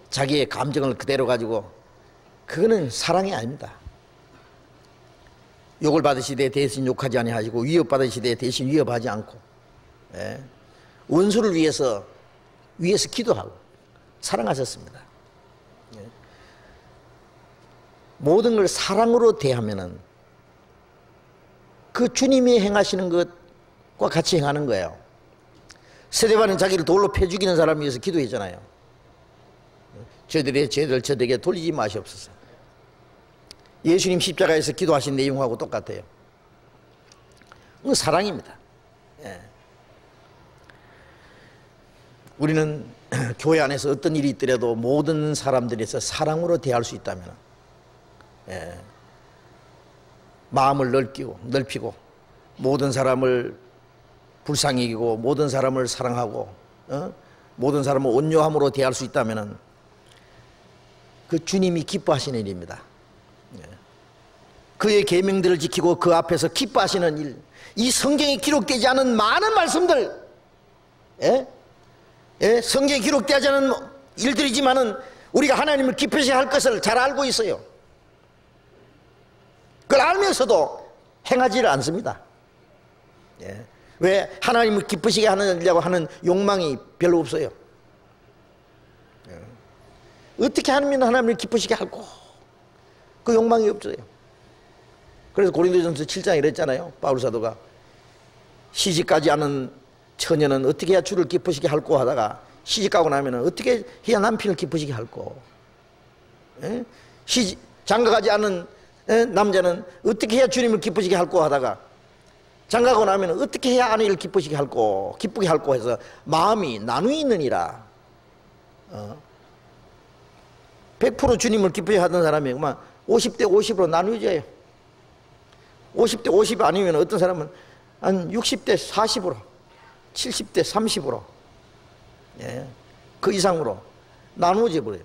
자기의 감정을 그대로 가지고, 그거는 사랑이 아닙니다. 욕을 받으시되 대신 욕하지 아니하시고 위협받으시되 대신 위협하지 않고, 원수를 위해서 기도하고 사랑하셨습니다. 모든 걸 사랑으로 대하면은 그 주님이 행하시는 것과 같이 행하는 거예요. 스데반은 자기를 돌로 패 죽이는 사람을 위해서 기도했잖아요. 저들의 죄를 저들에게 돌리지 마시옵소서. 예수님 십자가에서 기도하신 내용하고 똑같아요. 그건 사랑입니다. 우리는 교회 안에서 어떤 일이 있더라도 모든 사람들에서 사랑으로 대할 수 있다면, 마음을 넓히고 모든 사람을 불쌍히 여기고 모든 사람을 사랑하고 모든 사람을 온유함으로 대할 수 있다면 그 주님이 기뻐하시는 일입니다. 그의 계명들을 지키고 그 앞에서 기뻐하시는 일, 이 성경에 기록되지 않은 많은 말씀들, 성경에 기록되지 않은 일들이지만은 우리가 하나님을 기쁘시게 할 것을 잘 알고 있어요. 그걸 알면서도 행하지를 않습니다. 왜? 하나님을 기쁘시게 하느냐고 하는 욕망이 별로 없어요. 어떻게 하면 하나님을 기쁘시게 할고, 그 욕망이 없어요. 그래서 고린도전서 7장에 이랬잖아요. 바울 사도가 시집가지 않은 처녀는 어떻게 해야 주를 기쁘시게 할고 하다가 시집가고 나면 어떻게 해야 남편을 기쁘시게 할고, 장가가지 않은 남자는 어떻게 해야 주님을 기쁘시게 할고 하다가 장가가고 나면 어떻게 해야 아내를 기쁘시게 할고 기쁘게 할고 해서 마음이 나누어 있느니라. 100% 주님을 기쁘게 하던 사람이 그만 50대 50으로 나누어져요. 50대 50 아니면 어떤 사람은 한 60대 40으로, 70대 30으로, 그 이상으로 나누어져 버려요.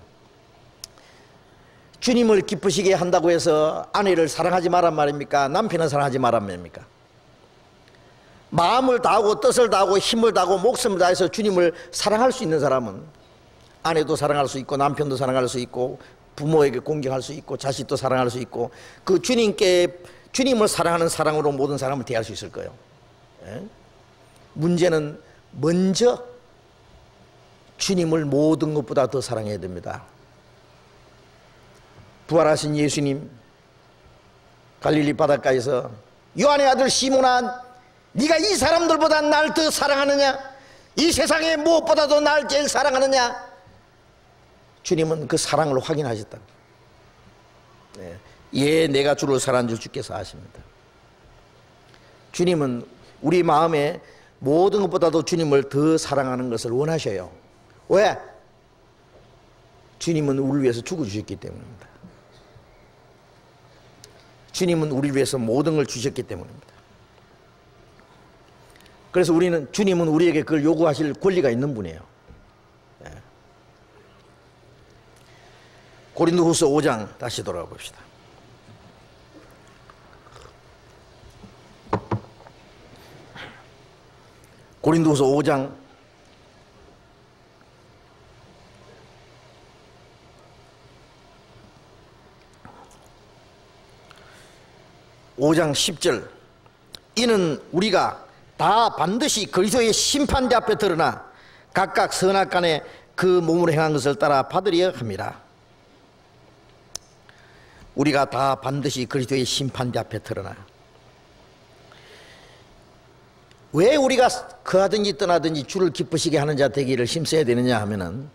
주님을 기쁘시게 한다고 해서 아내를 사랑하지 말란 말입니까? 남편을 사랑하지 말란 말입니까? 마음을 다하고 뜻을 다하고 힘을 다하고 목숨을 다해서 주님을 사랑할 수 있는 사람은 아내도 사랑할 수 있고 남편도 사랑할 수 있고 부모에게 공경할 수 있고 자식도 사랑할 수 있고 그 주님을 사랑하는 사랑으로 모든 사람을 대할 수 있을 거예요. 문제는 먼저 주님을 모든 것보다 더 사랑해야 됩니다. 부활하신 예수님 갈릴리 바닷가에서 요한의 아들 시몬아, 네가 이 사람들보다 날 더 사랑하느냐? 이 세상에 무엇보다도 날 제일 사랑하느냐? 주님은 그 사랑을 확인하셨다. 예, 내가 주를 사랑한 줄 주께서 아십니다. 주님은 우리 마음에 모든 것보다도 주님을 더 사랑하는 것을 원하셔요. 왜? 주님은 우리를 위해서 죽어주셨기 때문입니다. 주님은 우리를 위해서 모든 걸 주셨기 때문입니다. 그래서 주님은 우리에게 그걸 요구하실 권리가 있는 분이에요. 고린도후서 5장 다시 돌아가 봅시다. 고린도후서 5장 10절, 이는 우리가 다 반드시 그리스도의 심판대 앞에 드러나 각각 선악간에 그 몸으로 행한 것을 따라 받으려 함이라. 우리가 다 반드시 그리스도의 심판대 앞에 드러나. 왜 우리가 거하든지 떠나든지 주를 기쁘시게 하는 자 되기를 힘써야 되느냐 하면은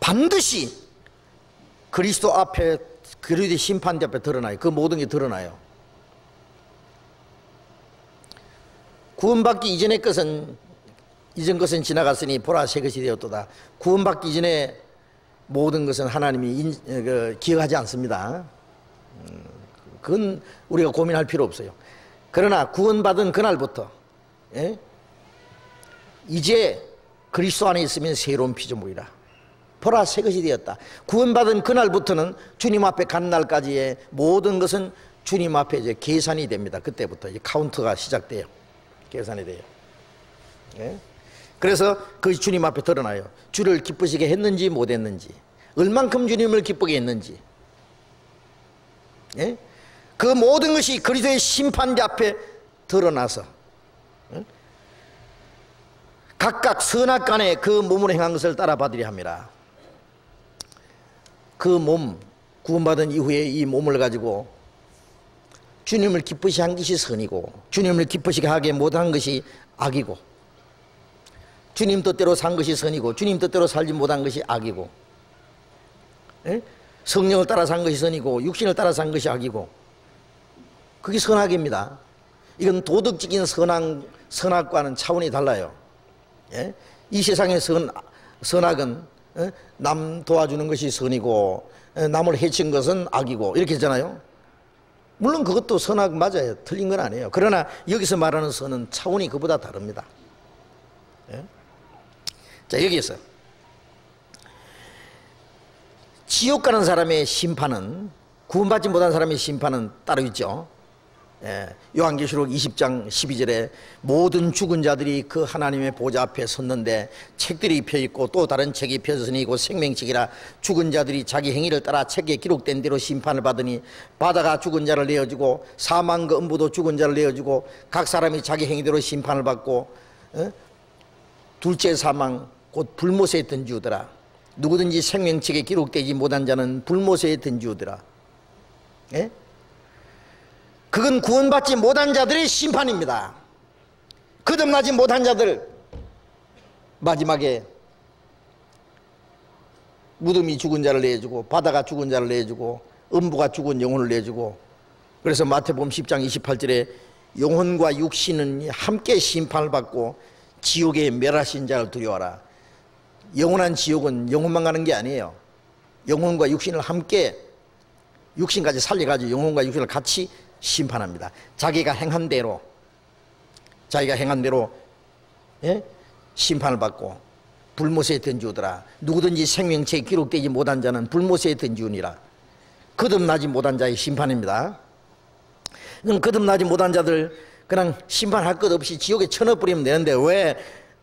반드시 그리스도 앞에, 그리스도의 심판대 앞에 드러나요. 그 모든 게 드러나요. 구원받기 이전의 것은, 이전 것은 지나갔으니 보라 새 것이 되었도다. 구원받기 이전에 모든 것은 하나님이 기억하지 않습니다. 그건 우리가 고민할 필요 없어요. 그러나 구원받은 그날부터 이제 그리스도 안에 있으면 새로운 피조물이라. 보라 새 것이 되었다. 구원받은 그날부터는 주님 앞에 간 날까지의 모든 것은 주님 앞에 이제 계산이 됩니다. 그때부터 이제 카운트가 시작돼요. 계산이 돼요. 예? 그래서 그 주님 앞에 드러나요. 주를 기쁘시게 했는지 못했는지, 얼만큼 주님을 기쁘게 했는지. 예? 그 모든 것이 그리스도의 심판대 앞에 드러나서 각각 선악간에 그 몸으로 행한 것을 따라 받으려 함이라. 그 몸, 구원받은 이후에 이 몸을 가지고 주님을 기쁘시게 한 것이 선이고, 주님을 기쁘시게 하게 못한 것이 악이고, 주님 뜻대로 산 것이 선이고 주님 뜻대로 살지 못한 것이 악이고, 예? 성령을 따라 산 것이 선이고 육신을 따라 산 것이 악이고, 그게 선악입니다. 이건 도덕적인 선악과는 차원이 달라요. 예? 이 세상의 선악은 남 도와주는 것이 선이고 남을 해친 것은 악이고 이렇게 했잖아요. 물론 그것도 선악 맞아요. 틀린 건 아니에요. 그러나 여기서 말하는 선은 차원이 그보다 다릅니다. 예? 자, 여기에서 지옥 가는 사람의 심판은, 구원받지 못한 사람의 심판은 따로 있죠. 예, 요한계시록 20장 12절에 모든 죽은 자들이 그 하나님의 보좌 앞에 섰는데 책들이 펴있고 또 다른 책이 펴졌으니 곧 생명책이라. 죽은 자들이 자기 행위를 따라 책에 기록된 대로 심판을 받으니 바다가 죽은 자를 내어주고 사망과 음부도 죽은 자를 내어주고 각 사람이 자기 행위대로 심판을 받고, 둘째 사망 곧 불못에 던지우더라. 누구든지 생명책에 기록되지 못한 자는 불못에 던지우더라. 예? 그건 구원받지 못한 자들의 심판입니다. 거듭나지 못한 자들, 마지막에 무덤이 죽은 자를 내주고 바다가 죽은 자를 내주고 음부가 죽은 영혼을 내주고, 그래서 마태복음 10장 28절에 영혼과 육신은 함께 심판을 받고 지옥에 멸하신 자를 두려워하라. 영원한 지옥은 영혼만 가는 게 아니에요. 영혼과 육신을 함께, 육신까지 살려가지고 영혼과 육신을 같이 심판합니다. 자기가 행한 대로 예? 심판을 받고 불못에 던지우더라. 누구든지 생명책에 기록되지 못한 자는 불못에 던지우니라. 거듭나지 못한 자의 심판입니다. 거듭나지 못한 자들 그냥 심판할 것 없이 지옥에 쳐넣어버리면 되는데 왜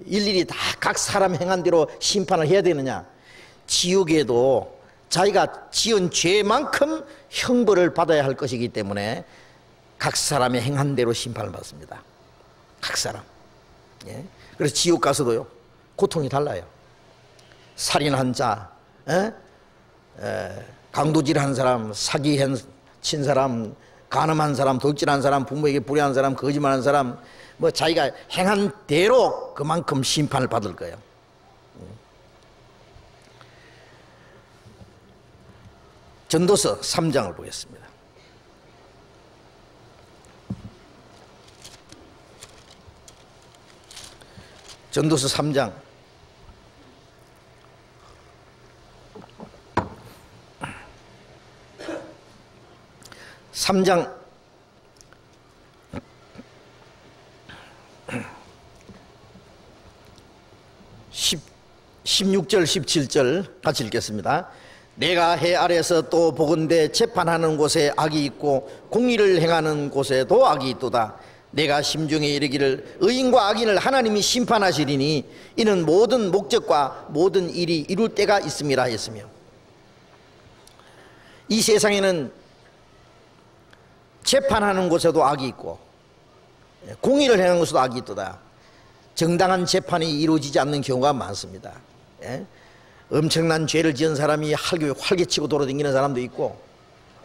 일일이 다 각 사람 행한 대로 심판을 해야 되느냐. 지옥에도 자기가 지은 죄만큼 형벌을 받아야 할 것이기 때문에 각 사람의 행한 대로 심판을 받습니다. 각 사람. 예? 그래서 지옥 가서도요 고통이 달라요. 살인한 자, 강도질한 사람, 사기 친 사람, 간음한 사람, 돌질한 사람, 부모에게 불의한 사람, 거짓말한 사람, 뭐 자기가 행한 대로 그만큼 심판을 받을 거예요. 전도서 3장을 보겠습니다. 전도서 3장 16절 17절 같이 읽겠습니다. 내가 해 아래에서 또 보건대 재판하는 곳에 악이 있고 공의를 행하는 곳에도 악이 있도다. 내가 심중에 이르기를 의인과 악인을 하나님이 심판하시리니 이는 모든 목적과 모든 일이 이룰 때가 있음이라 했으며, 이 세상에는 재판하는 곳에도 악이 있고 공의를 행하는 곳에도 악이 있도다. 정당한 재판이 이루어지지 않는 경우가 많습니다. 예? 엄청난 죄를 지은 사람이 활개치고 돌아다니는 사람도 있고,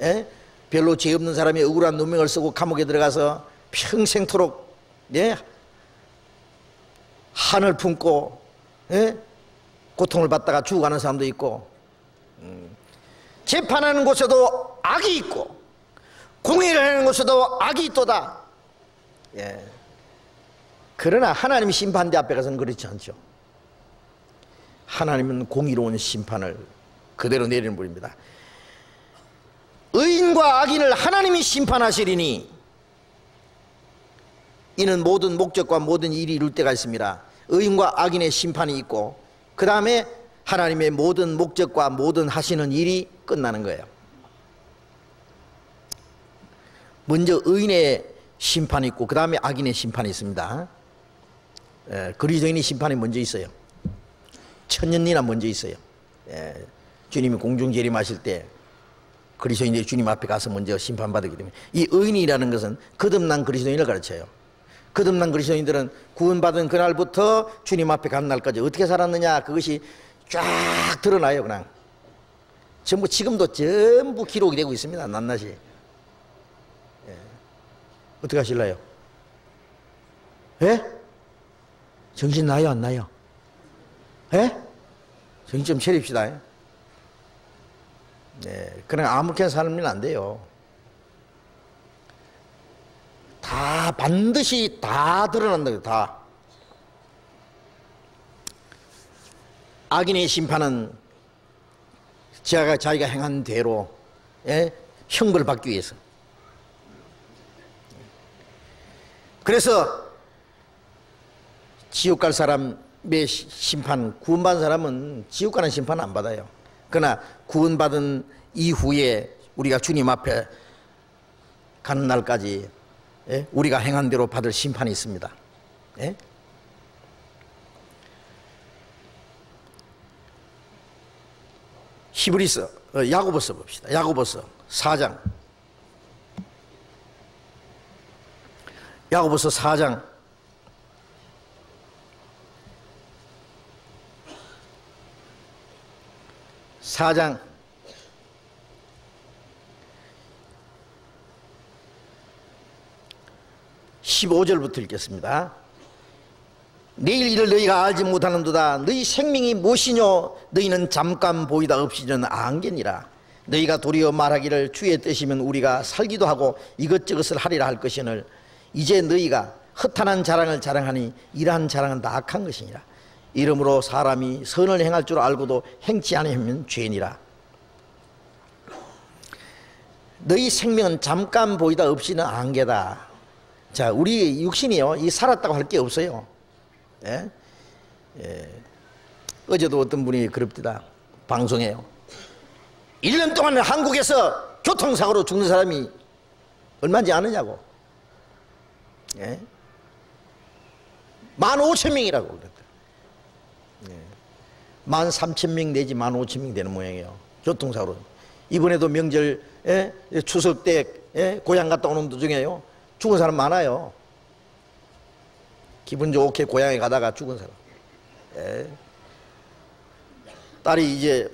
예? 별로 죄 없는 사람이 억울한 누명을 쓰고 감옥에 들어가서 평생토록, 예? 한을 품고, 예? 고통을 받다가 죽어가는 사람도 있고, 재판하는 곳에도 악이 있고 공의를 하는 곳에도 악이 있도다. 예. 그러나 하나님 심판대 앞에 가서는 그렇지 않죠. 하나님은 공의로운 심판을 그대로 내리는 분입니다. 의인과 악인을 하나님이 심판하시리니 이는 모든 목적과 모든 일이 이룰 때가 있습니다. 의인과 악인의 심판이 있고, 그 다음에 하나님의 모든 목적과 모든 하시는 일이 끝나는 거예요. 먼저 의인의 심판이 있고 그 다음에 악인의 심판이 있습니다. 그리스도인의 심판이 먼저 있어요. 천년이나 먼저 있어요. 주님이 공중 재림하실 때 그리스도인들이 주님 앞에 가서 먼저 심판받기 때문에 이 의인이라는 것은 거듭난 그리스도인을 가르쳐요. 거듭난 그리스도인들은 구원받은 그날부터 주님 앞에 간 날까지 어떻게 살았느냐 그것이 쫙 드러나요. 그냥 전부 지금도 전부 기록이 되고 있습니다. 낱낱이. 어떻게 하실래요? 예? 정신 나요 안 나요? 예? 정신 좀 차립시다. 그냥 아무렇게나 살면 안 돼요. 다 반드시 다 드러난다. 다. 악인의 심판은 자기가 행한 대로 형벌을 받기 위해서. 그래서 지옥 갈 사람의 심판, 구원받은 사람은 지옥 가는 심판 안 받아요. 그러나 구원받은 이후에 우리가 주님 앞에 가는 날까지 우리가 행한 대로 받을 심판이 있습니다. 히브리서, 야고보서 봅시다. 야고보서 4장. 야고보서 4장 4장 15절부터 읽겠습니다. 내일 일을 너희가 알지 못하는도다. 너희 생명이 무엇이뇨? 너희는 잠깐 보이다 없이는 안개니라. 너희가 도리어 말하기를 주의 뜻이면 우리가 살기도 하고 이것저것을 하리라 할 것이늘 이제 너희가 허탄한 자랑을 자랑하니 이러한 자랑은 다 악한 것이니라. 이러므로 사람이 선을 행할 줄 알고도 행치 아니하면 죄니라. 너희 생명은 잠깐 보이다 없이는 안개다. 자, 우리 육신이요, 이 살았다고 할 게 없어요. 어제도 어떤 분이 그럽디다. 방송에요. 1년 동안 한국에서 교통사고로 죽는 사람이 얼마인지 아느냐고. 15,000명이라고 그랬다. 13,000명 내지 15,000명 되는 모양이에요. 교통사고로. 이번에도 명절 추석 때 고향 갔다 오는 도중에요 죽은 사람 많아요. 기분 좋게 고향에 가다가 죽은 사람. 딸이 이제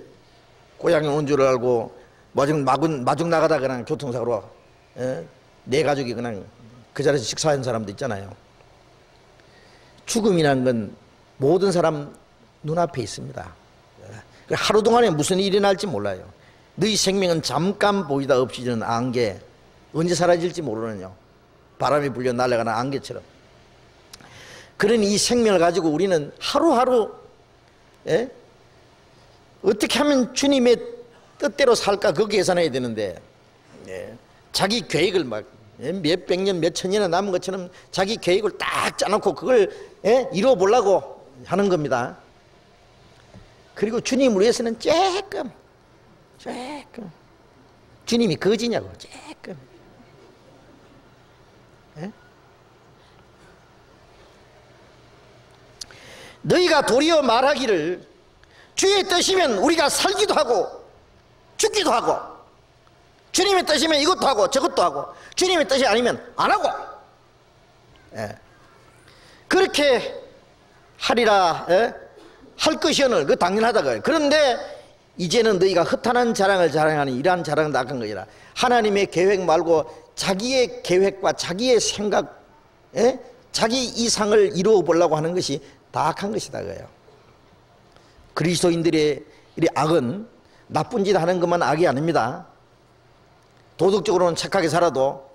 고향에 온 줄 알고 마중 나가다 그냥 교통사고로 내 가족이 그냥 그 자리에서 식사한 사람도 있잖아요. 죽음이란 건 모든 사람 눈앞에 있습니다. 하루 동안에 무슨 일이 날지 몰라요. 너희 생명은 잠깐 보이다 없이는 안개, 언제 사라질지 모르는요. 바람이 불려 날아가는 안개처럼. 그런 이 생명을 가지고 우리는 하루하루 어떻게 하면 주님의 뜻대로 살까 그거 계산해야 되는데 자기 계획을 막 몇백 년, 몇천 년이나 남은 것처럼 자기 계획을 딱 짜놓고 그걸 이루어 보려고 하는 겁니다. 그리고 주님을 위해서는 조금 주님이 거지냐고 조금 너희가 도리어 말하기를 주의 뜻이면 우리가 살기도 하고 죽기도 하고 주님의 뜻이면 이것도 하고 저것도 하고 주님의 뜻이 아니면 안 하고 그렇게 하리라 할 것이오늘 그 당연하다고요. 그런데 이제는 너희가 허탄한 자랑을 자랑하니 이러한 자랑은 악한 것이라. 하나님의 계획 말고 자기의 계획과 자기의 생각 자기 이상을 이루어 보려고 하는 것이 다 악한 것이다 그래요. 그리스도인들의 악은 나쁜 짓 하는 것만 악이 아닙니다. 도덕적으로는 착하게 살아도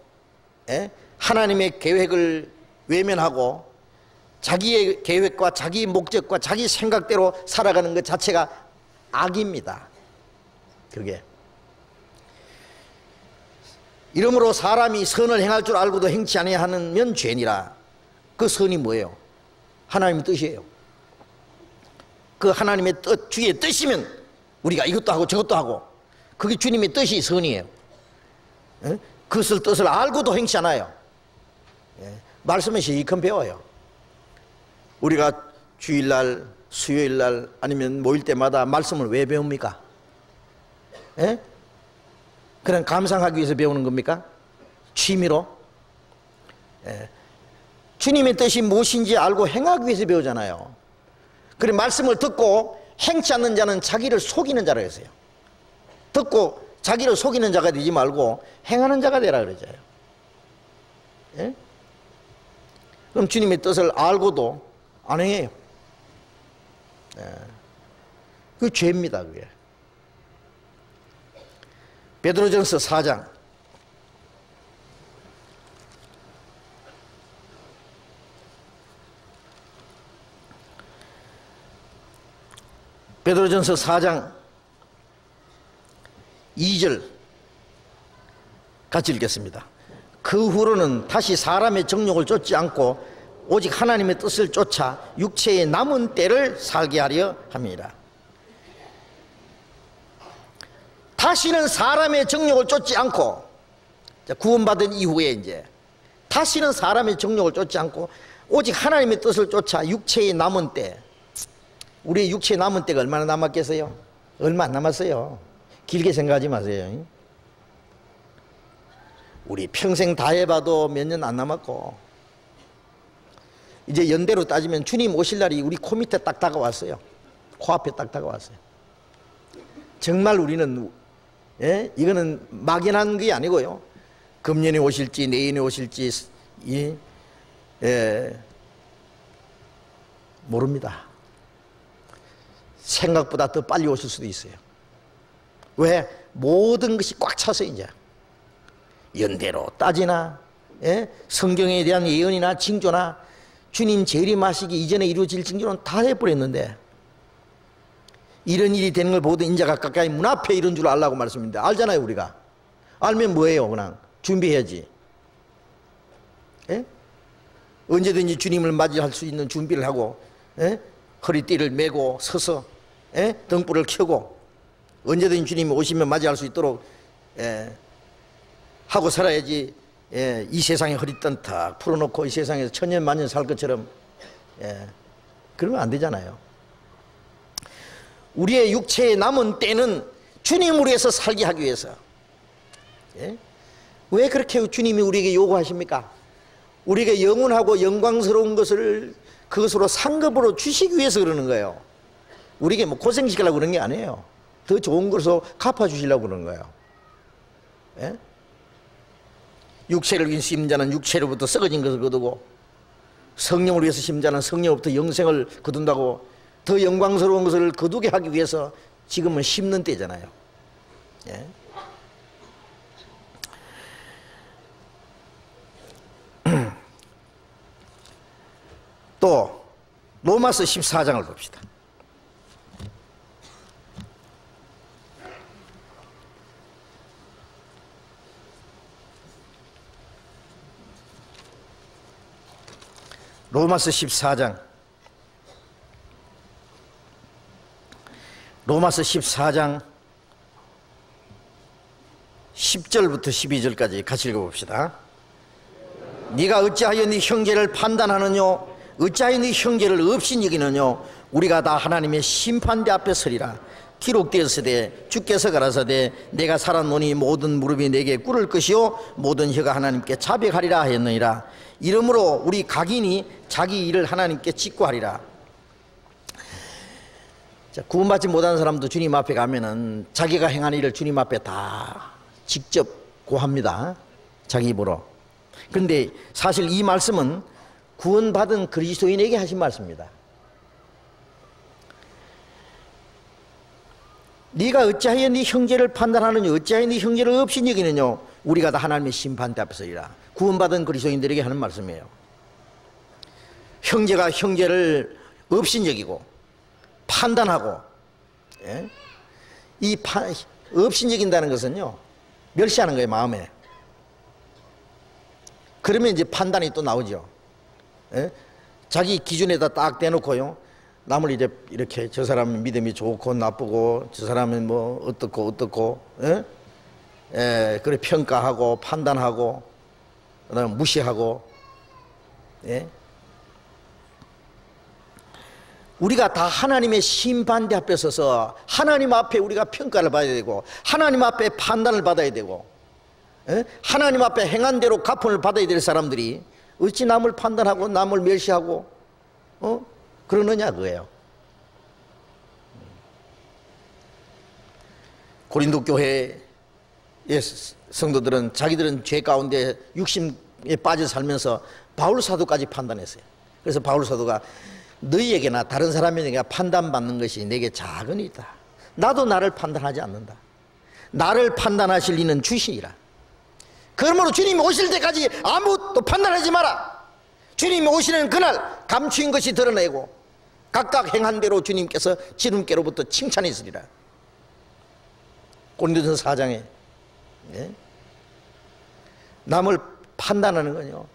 하나님의 계획을 외면하고 자기의 계획과 자기 목적과 자기 생각대로 살아가는 것 자체가 악입니다. 그게 이러므로 사람이 선을 행할 줄 알고도 행치 아니하면 죄니라. 그 선이 뭐예요? 하나님의 뜻이에요. 그 하나님의 뜻, 주의 뜻이면 우리가 이것도 하고 저것도 하고, 그게 주님의 뜻이 선이에요. 그것을 뜻을 알고도 행치하나요? 말씀을 실컷 배워요. 우리가 주일날, 수요일날 아니면 모일 때마다 말씀을 왜 배웁니까? 그냥 감상하기 위해서 배우는 겁니까? 취미로? 주님의 뜻이 무엇인지 알고 행하기 위해서 배우잖아요. 그래, 말씀을 듣고 행치 않는 자는 자기를 속이는 자라 했어요. 듣고 자기를 속이는 자가 되지 말고 행하는 자가 되라 그러죠. 그럼 주님의 뜻을 알고도 안 행해요. 그게 죄입니다. 그게. 베드로전서 4장 베드로전서 4장 2절 같이 읽겠습니다. 그 후로는 다시 사람의 정욕을 쫓지 않고 오직 하나님의 뜻을 쫓아 육체의 남은 때를 살게 하려 합니다. 다시는 사람의 정욕을 쫓지 않고, 구원받은 이후에 이제 다시는 사람의 정욕을 쫓지 않고 오직 하나님의 뜻을 쫓아 육체의 남은 때, 우리의 육체의 남은 때가 얼마나 남았겠어요? 얼마 안 남았어요. 길게 생각하지 마세요. 우리 평생 다 해봐도 몇 년 안 남았고, 이제 연대로 따지면 주님 오실 날이 우리 코 밑에 딱 다가왔어요. 코앞에 딱 다가왔어요. 정말 우리는, 이거는 막연한 게 아니고요, 금년에 오실지 내년에 오실지 모릅니다. 생각보다 더 빨리 오실 수도 있어요. 왜? 모든 것이 꽉 차서 이제 연대로 따지나, 성경에 대한 예언이나 징조나 주님 재림하시기 이전에 이루어질 징조는 다 해버렸는데, 이런 일이 되는 걸 보던 인자가 가까이 문 앞에 이런 줄 알라고 말씀입니다. 알잖아요. 우리가 알면 뭐예요? 그냥 준비해야지. 언제든지 주님을 맞이할 수 있는 준비를 하고, 허리띠를 메고 서서 등불을 켜고 언제든지 주님이 오시면 맞이할 수 있도록 하고 살아야지. 이 세상에 허리띠 탁 풀어놓고 이 세상에서 천년만년 살 것처럼 그러면 안 되잖아요. 우리의 육체의 남은 때는 주님을 위해서 살게 하기 위해서. 왜 그렇게 주님이 우리에게 요구하십니까? 우리에게 영원하고 영광스러운 것을 그것으로 상급으로 주시기 위해서 그러는 거예요. 우리에게 뭐 고생시키려고 그런 게 아니에요. 더 좋은 것으로 갚아주시려고 그러는 거예요. 육체를 위해 심는 자는 육체로부터 썩어진 것을 거두고, 성령을 위해서 심는 자는 성령으로부터 영생을 거둔다고, 더 영광스러운 것을 거두게 하기 위해서 지금은 심는 때잖아요. 또 로마서 14장을 봅시다. 로마서 14장 로마서 14장 10절부터 12절까지 같이 읽어봅시다. 네가 어찌하여 네 형제를 판단하느뇨? 어찌하여 네 형제를 없인 여기느뇨? 우리가 다 하나님의 심판대 앞에 서리라. 기록되었으되 주께서 가라사대 내가 살았노니 모든 무릎이 내게 꿇을 것이요 모든 혀가 하나님께 자백하리라 하였느니라. 이러므로 우리 각인이 자기 일을 하나님께 직고하리라. 자, 구원받지 못한 사람도 주님 앞에 가면은 자기가 행한 일을 주님 앞에 다 직접 고합니다. 자기 입으로. 그런데 사실 이 말씀은 구원받은 그리스도인에게 하신 말씀입니다. 네가 어찌하여 네 형제를 판단하느냐? 어찌하여 네 형제를 없인 여기느냐? 우리가 다 하나님의 심판대 앞에 서리라. 구원받은 그리스도인들에게 하는 말씀이에요. 형제가 형제를 없인 여기고 판단하고, 이 없인 여긴다는 것은요, 멸시하는 거예요, 마음에. 그러면 이제 판단이 또 나오죠. 자기 기준에다 딱 대놓고요, 남을 이제 이렇게 저 사람은 믿음이 좋고 나쁘고 저 사람은 뭐 어떻고 그래 평가하고 판단하고 그다음에 무시하고 우리가 다 하나님의 심판대 앞에 서서 하나님 앞에 우리가 평가를 받아야 되고 하나님 앞에 판단을 받아야 되고 하나님 앞에 행한 대로 갚음을 받아야 될 사람들이 어찌 남을 판단하고 남을 멸시하고 그러느냐 그거예요. 고린도 교회의 성도들은 자기들은 죄 가운데 육심에 빠져 살면서 바울 사도까지 판단했어요. 그래서 바울 사도가 너희에게나 다른 사람에게 판단받는 것이 내게 작은 일이다. 나도 나를 판단하지 않는다. 나를 판단하실 이는 주시니라. 그러므로 주님이 오실 때까지 아무것도 판단하지 마라. 주님이 오시는 그날 감추인 것이 드러내고 각각 행한 대로 주님께서 지름께로부터 칭찬이 있으리라. 고린도전서 4장에 남을 판단하는 건요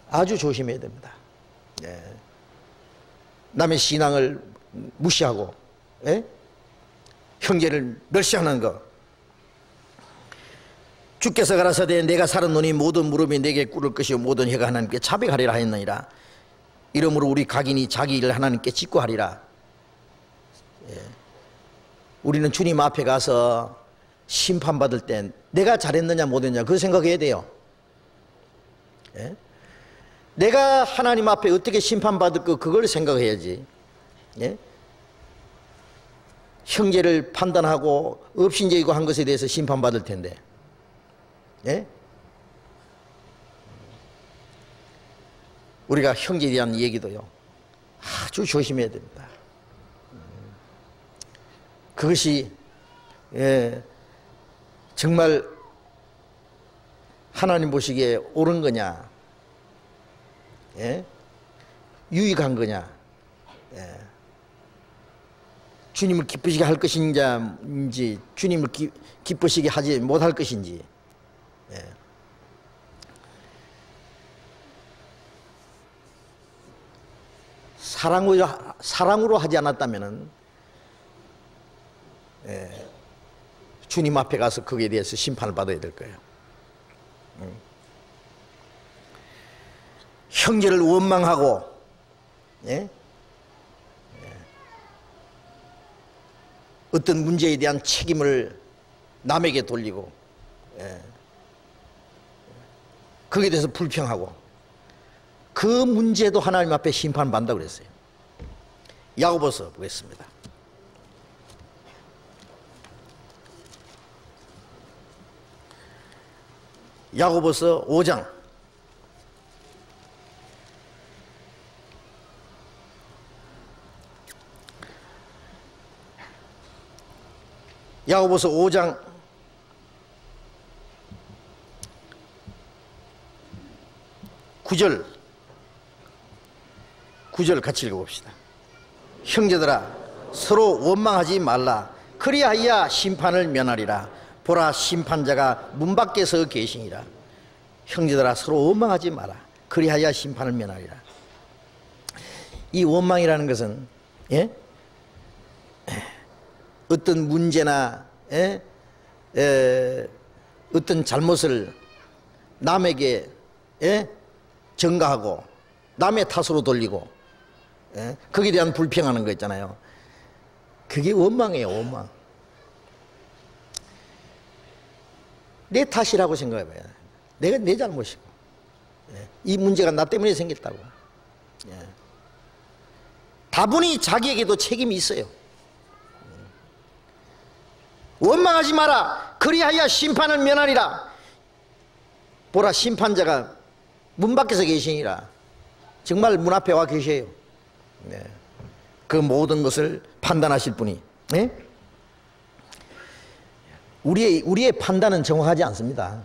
아주 조심해야 됩니다. 남의 신앙을 무시하고 형제를 멸시하는 것. 주께서 가라사대 내가 살았노니 모든 무릎이 내게 꿇을 것이요 모든 혀가 하나님께 자백하리라 하였느니라. 이러므로 우리 각인이 자기 일을 하나님께 짓고 하리라. 우리는 주님 앞에 가서 심판받을 때 내가 잘했느냐 못했느냐 그거 생각해야 돼요. 내가 하나님 앞에 어떻게 심판받을 거 그걸 생각해야지. 형제를 판단하고 업신여기고 한 것에 대해서 심판받을 텐데 우리가 형제에 대한 얘기도요 아주 조심해야 됩니다. 그것이 정말 하나님 보시기에 옳은 거냐 유익한 거냐 주님을 기쁘시게 할 것인지 주님을 기쁘시게 하지 못할 것인지 사랑으로 하지 않았다면 주님 앞에 가서 거기에 대해서 심판을 받아야 될 거예요. 형제를 원망하고 어떤 문제에 대한 책임을 남에게 돌리고 거기에 대해서 불평하고 그 문제도 하나님 앞에 심판받는다고 그랬어요. 야고보서 보겠습니다. 야고보서 5장 야고보서 5장 9절 같이 읽어봅시다. 형제들아 서로 원망하지 말라. 그리하여 심판을 면하리라. 보라 심판자가 문 밖에 서 계시니라. 형제들아 서로 원망하지 마라. 그리하여 심판을 면하리라. 이 원망이라는 것은 어떤 문제나 어떤 잘못을 남에게 전가하고 남의 탓으로 돌리고 거기에 대한 불평하는 거 있잖아요. 그게 원망이에요. 원망. 내 탓이라고 생각해봐요. 내가 내 잘못이고 이 문제가 나 때문에 생겼다고. 다분히 자기에게도 책임이 있어요. 원망하지 마라. 그리하여 심판을 면하리라. 보라 심판자가 문 밖에서 계시니라. 정말 문 앞에 와 계셔요. 그 모든 것을 판단하실 분이. 우리의 판단은 정확하지 않습니다.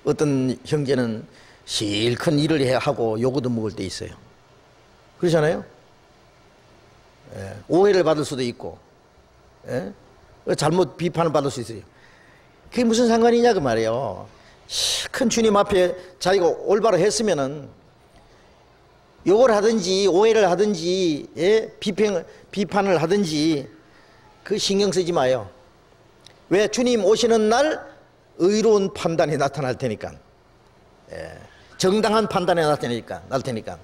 어떤 형제는 실컷 일을 해야 하고 요거도 먹을 때 있어요. 그렇잖아요. 오해를 받을 수도 있고 잘못 비판을 받을 수 있어요. 그게 무슨 상관이냐 그 말이에요. 큰 주님 앞에 자기가 올바로 했으면은 욕을 하든지 오해를 하든지 비판을 하든지 그 신경 쓰지 마요. 왜? 주님 오시는 날 의로운 판단이 나타날 테니까, 정당한 판단이 날 테니까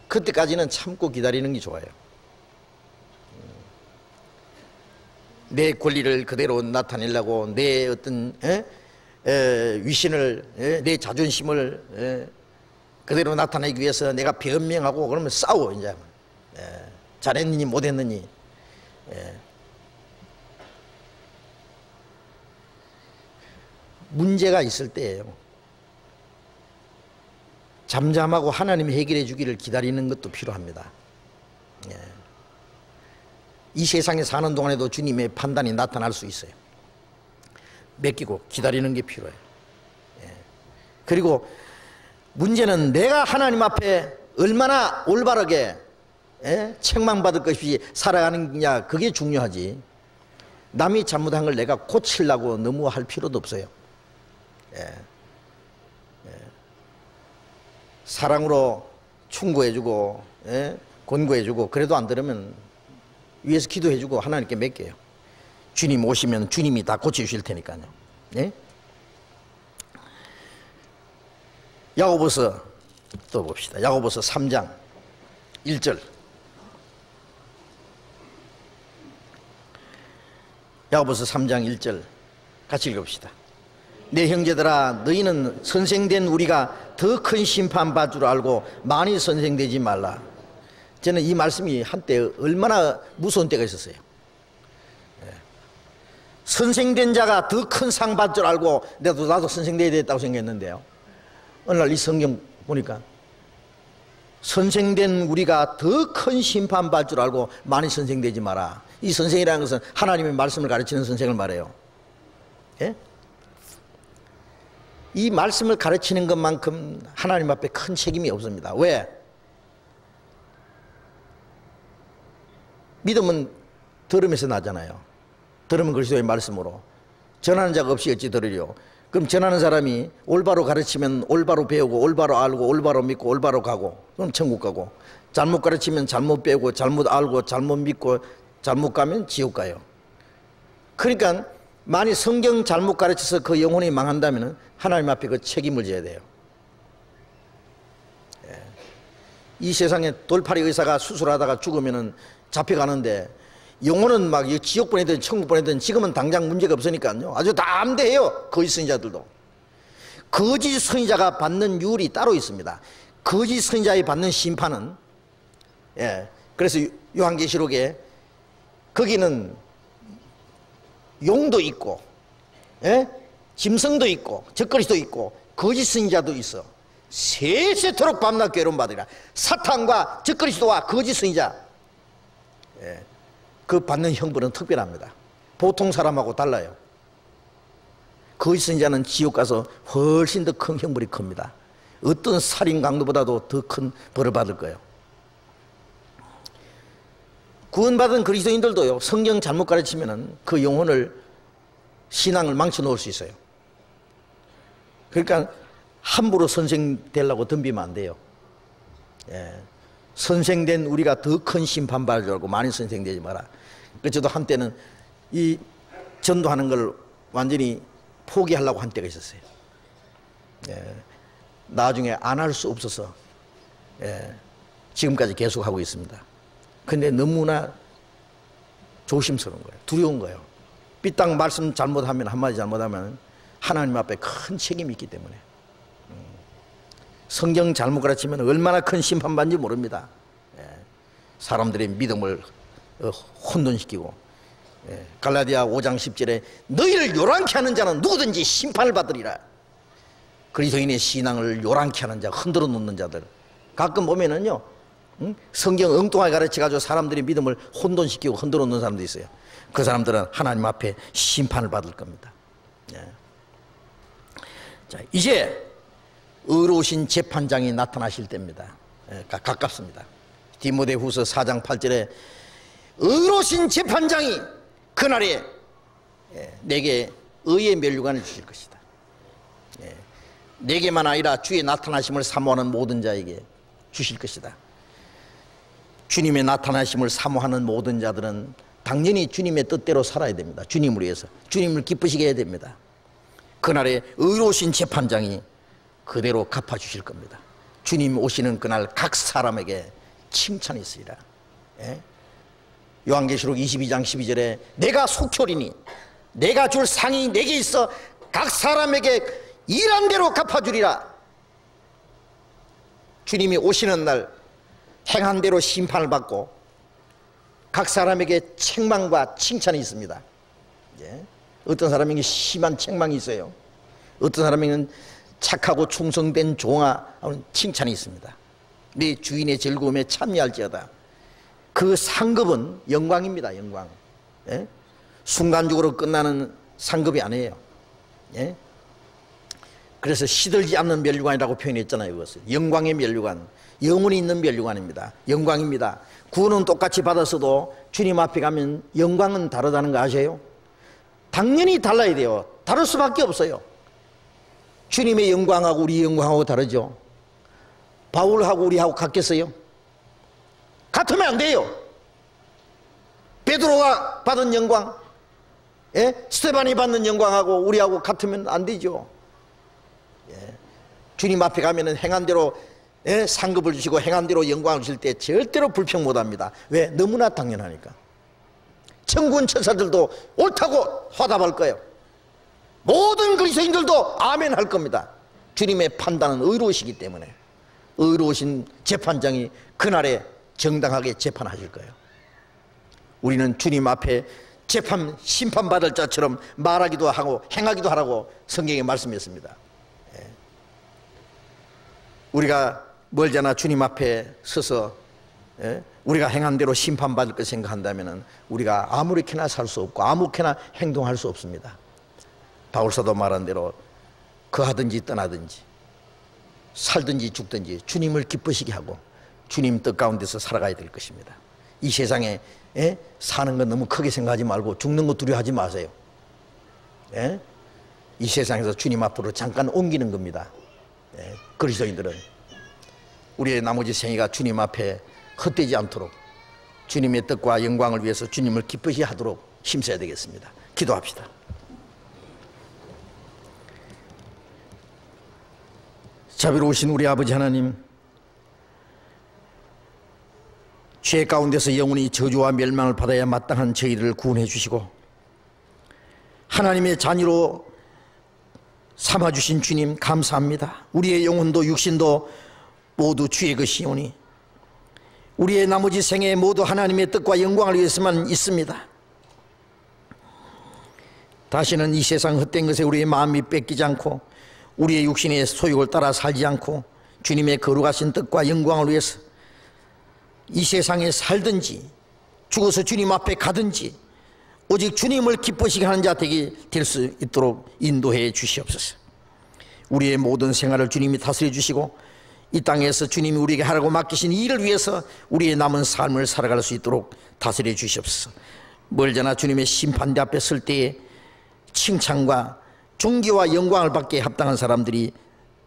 그때까지는 참고 기다리는 게 좋아요. 내 권리를 그대로 나타내려고 내 어떤 위신을, 내 자존심을 그대로 나타내기 위해서 내가 변명하고 그러면 싸워. 이제 잘했느니 못했느니. 문제가 있을 때예요. 잠잠하고 하나님이 해결해 주기를 기다리는 것도 필요합니다. 이 세상에 사는 동안에도 주님의 판단이 나타날 수 있어요. 맡기고 기다리는 게 필요해요. 그리고 문제는 내가 하나님 앞에 얼마나 올바르게 책망받을 것이 살아가느냐, 그게 중요하지. 남이 잘못한 걸 내가 고치려고 너무 할 필요도 없어요. 사랑으로 충고해주고 권고해주고 그래도 안 들으면 위에서 기도해주고 하나님께 맡겨요. 주님 오시면 주님이 다 고쳐주실 테니까요. 야고보서 또 봅시다. 야고보서 3장 1절. 야고보서 3장 1절 같이 읽어봅시다. 내 형제들아, 너희는 선생된 우리가 더 큰 심판 받을 줄 알고 많이 선생되지 말라. 저는 이 말씀이 한때 얼마나 무서운 때가 있었어요. 선생된 자가 더 큰 상 받을 줄 알고 나도 선생돼야 되겠다고 생각했는데요, 어느 날 이 성경 보니까 선생된 우리가 더 큰 심판 받을 줄 알고 많이 선생되지 마라. 이 선생이라는 것은 하나님의 말씀을 가르치는 선생을 말해요. 이 말씀을 가르치는 것만큼 하나님 앞에 큰 책임이 없습니다. 왜? 믿음은 들음에서 나잖아요. 들으면 그리스도의 말씀으로. 전하는 자가 없이 어찌 들으려. 그럼 전하는 사람이 올바로 가르치면 올바로 배우고 올바로 알고 올바로 믿고 올바로 가고, 그럼 천국 가고, 잘못 가르치면 잘못 배우고 잘못 알고 잘못 믿고 잘못 가면 지옥 가요. 그러니까 만약 성경 잘못 가르쳐서 그 영혼이 망한다면 하나님 앞에 그 책임을 져야 돼요. 이 세상에 돌팔이 의사가 수술하다가 죽으면 잡혀가는데 영혼은 막 지옥 보내든 천국 보내든 지금은 당장 문제가 없으니까요, 아주 담대해요. 거짓 선지자들도. 거짓 선지자가 받는 율이 따로 있습니다. 거짓 선지자의 받는 심판은, 그래서 요한계시록에 거기는 용도 있고, 짐승도 있고, 적그리스도 있고, 거짓 선지자도 있어. 세세토록 밤낮 괴로움 받으리라. 사탄과 적그리스도와 거짓 선지자, 그 받는 형벌은 특별합니다. 보통 사람하고 달라요. 거짓 선지자는 지옥 가서 훨씬 더 큰 형벌이 큽니다. 어떤 살인 강도보다도 더 큰 벌을 받을 거예요. 구원받은 그리스도인들도요, 성경 잘못 가르치면 그 영혼을, 신앙을 망쳐 놓을 수 있어요. 그러니까 함부로 선생 되려고 덤비면 안 돼요. 선생된 우리가 더 큰 심판 받을 줄 알고 많이 선생되지 마라. 저도 한때는 이 전도하는 걸 완전히 포기하려고 한 때가 있었어요. 나중에 안 할 수 없어서 지금까지 계속하고 있습니다. 근데 너무나 조심스러운 거예요. 두려운 거예요. 삐딱 말씀 잘못하면, 한마디 잘못하면 하나님 앞에 큰 책임이 있기 때문에. 성경 잘못 가르치면 얼마나 큰 심판받는지 모릅니다. 사람들의 믿음을 혼돈시키고, 갈라디아 5장 10절에 너희를 요란케 하는 자는 누구든지 심판을 받으리라. 그리스도인의 신앙을 요란케 하는 자, 흔들어 놓는 자들, 가끔 보면은요, 성경 엉뚱하게 가르쳐가지고 사람들의 믿음을 혼돈시키고 흔들어 놓는 사람도 있어요. 그 사람들은 하나님 앞에 심판을 받을 겁니다. 자, 이제 의로우신 재판장이 나타나실 때입니다. 가깝습니다. 디모데후서 4장 8절에 의로우신 재판장이 그날에 내게 의의 면류관을 주실 것이다. 내게만 아니라 주의 나타나심을 사모하는 모든 자에게 주실 것이다. 주님의 나타나심을 사모하는 모든 자들은 당연히 주님의 뜻대로 살아야 됩니다. 주님을 위해서 주님을 기쁘시게 해야 됩니다. 그날에 의로우신 재판장이 그대로 갚아주실 겁니다. 주님 오시는 그날 각 사람에게 칭찬이 있으리라. 예? 요한계시록 22장 12절에 내가 속혈이니 내가 줄 상이 내게 있어 각 사람에게 일한 대로 갚아주리라. 주님이 오시는 날 행한 대로 심판을 받고 각 사람에게 책망과 칭찬이 있습니다. 예? 어떤 사람에게 심한 책망이 있어요. 어떤 사람에게는 착하고 충성된 종아 하는 칭찬이 있습니다. 네 주인의 즐거움에 참여할지어다. 그 상급은 영광입니다. 영광. 예? 순간적으로 끝나는 상급이 아니에요. 예? 그래서 시들지 않는 면류관이라고 표현했잖아요. 그것을 영광의 면류관, 영원히 있는 면류관입니다. 영광입니다. 구원은 똑같이 받았어도 주님 앞에 가면 영광은 다르다는 거 아세요? 당연히 달라야 돼요. 다를 수밖에 없어요. 주님의 영광하고 우리 영광하고 다르죠. 바울하고 우리하고 같겠어요? 같으면 안 돼요. 베드로가 받은 영광, 예? 스테반이 받는 영광하고 우리하고 같으면 안 되죠. 예. 주님 앞에 가면은 행한 대로 예? 상급을 주시고 행한 대로 영광을 주실 때 절대로 불평 못합니다. 왜? 너무나 당연하니까. 천군 천사들도 옳다고 화답할 거예요. 모든 그리스도인들도 아멘 할 겁니다. 주님의 판단은 의로우시기 때문에 의로우신 재판장이 그날에 정당하게 재판하실 거예요. 우리는 주님 앞에 심판받을 자처럼 말하기도 하고 행하기도 하라고 성경에 말씀했습니다. 예. 우리가 멀잖아 주님 앞에 서서 예? 우리가 행한 대로 심판받을 것 생각한다면 우리가 아무렇게나 살 수 없고 아무렇게나 행동할 수 없습니다. 바울사도 말한 대로 거하든지 떠나든지 살든지 죽든지 주님을 기쁘시게 하고 주님 뜻 가운데서 살아가야 될 것입니다. 이 세상에 예? 사는 건 너무 크게 생각하지 말고 죽는 거 두려워하지 마세요. 예? 이 세상에서 주님 앞으로 잠깐 옮기는 겁니다. 예? 그리스도인들은 우리의 나머지 생애가 주님 앞에 헛되지 않도록 주님의 뜻과 영광을 위해서 주님을 기쁘시 하도록 힘써야 되겠습니다. 기도합시다. 자비로우신 우리 아버지 하나님, 죄 가운데서 영원히 저주와 멸망을 받아야 마땅한 저희들을 구원해 주시고 하나님의 자녀로 삼아주신 주님 감사합니다. 우리의 영혼도 육신도 모두 주의 것이오니 우리의 나머지 생애 모두 하나님의 뜻과 영광을 위해서만 있습니다. 다시는 이 세상 헛된 것에 우리의 마음이 뺏기지 않고 우리의 육신의 소욕을 따라 살지 않고 주님의 거룩하신 뜻과 영광을 위해서 이 세상에 살든지 죽어서 주님 앞에 가든지 오직 주님을 기쁘시게 하는 자 되게 될 수 있도록 인도해 주시옵소서. 우리의 모든 생활을 주님이 다스려 주시고 이 땅에서 주님이 우리에게 하라고 맡기신 일을 위해서 우리의 남은 삶을 살아갈 수 있도록 다스려 주시옵소서. 멀잖아 주님의 심판대 앞에 설 때에 칭찬과 존귀와 영광을 받게 합당한 사람들이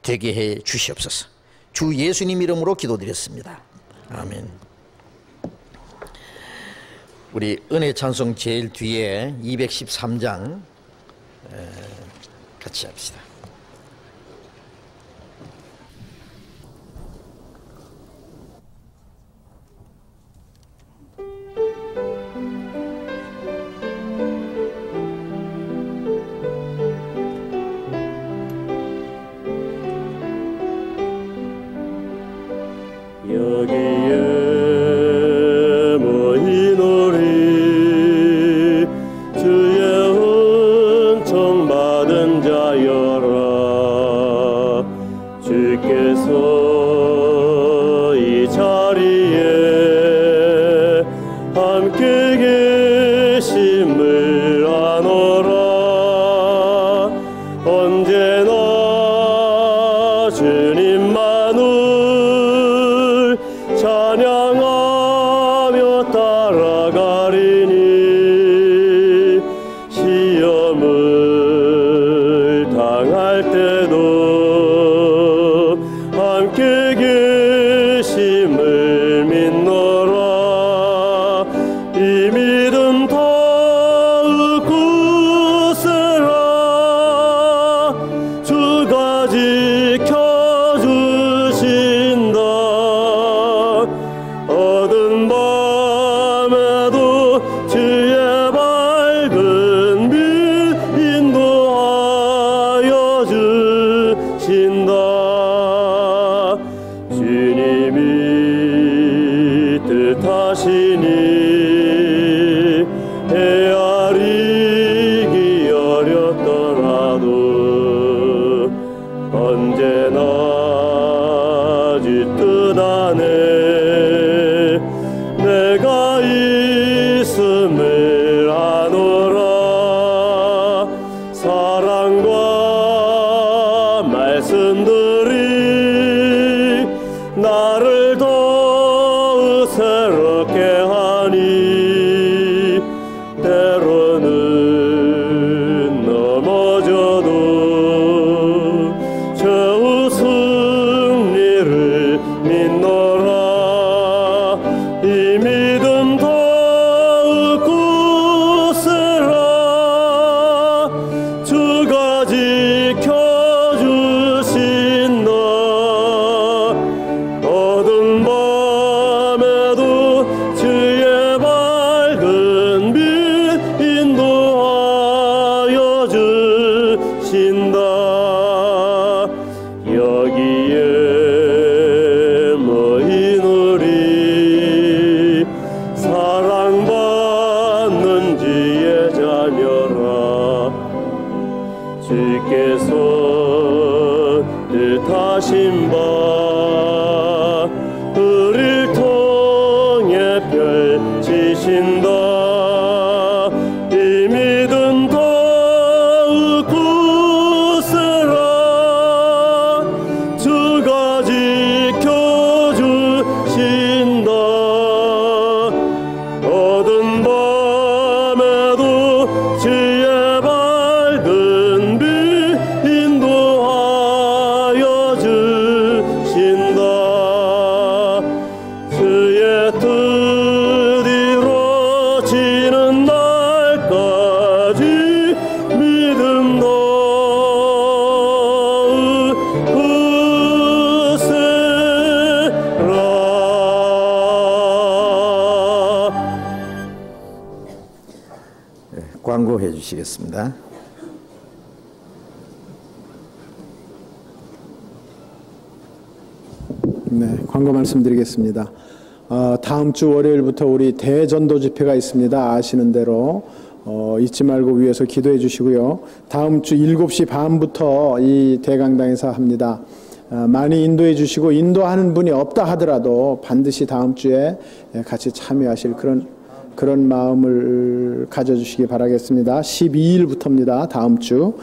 되게 해 주시옵소서. 주 예수님 이름으로 기도드렸습니다. 아멘. 우리 은혜 찬송 제일 뒤에 213장 같이 합시다. 함께 계시 말씀들이 나를 더욱 새롭게 하니 때로는 넘어져도 최후 승리를 믿노라. 이 믿음 더욱 굳세라. 주가 지켜주신다. 어두운 밤에도 주의 밝은 빛 인도하여 주신다. 여기에 모인 우리 사랑받는 주의 자녀라. 주께서 뜻하신 바 우릴 통해 펼치신다. 이 믿음 더욱 굳세라. 주가 지켜주신다. 어두운 밤에도 주의 밝은 빛 인도하여 주신다. 주의 뜻 이루어지는 날까지 믿음 더욱 굳세라. 광고해 주시겠습니다. 네, 광고 말씀드리겠습니다. 다음 주 월요일부터 우리 대전도 집회가 있습니다. 아시는 대로 잊지 말고 위해서 기도해 주시고요. 다음 주 7시 반부터 이 대강당에서 합니다. 많이 인도해 주시고 인도하는 분이 없다 하더라도 반드시 다음 주에 같이 참여하실 그런 마음을 가져주시기 바라겠습니다. 12일부터입니다. 다음 주.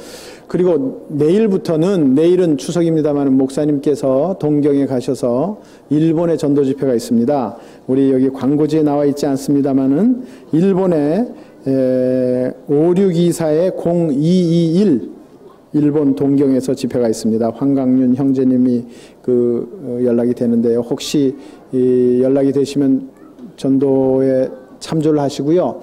그리고 내일은 추석입니다만 목사님께서 동경에 가셔서 일본의 전도 집회가 있습니다. 우리 여기 광고지에 나와 있지 않습니다만은 일본의 5624-0221 일본 동경에서 집회가 있습니다. 황강윤 형제님이 연락이 되는데요. 혹시 연락이 되시면 전도에 참조를 하시고요.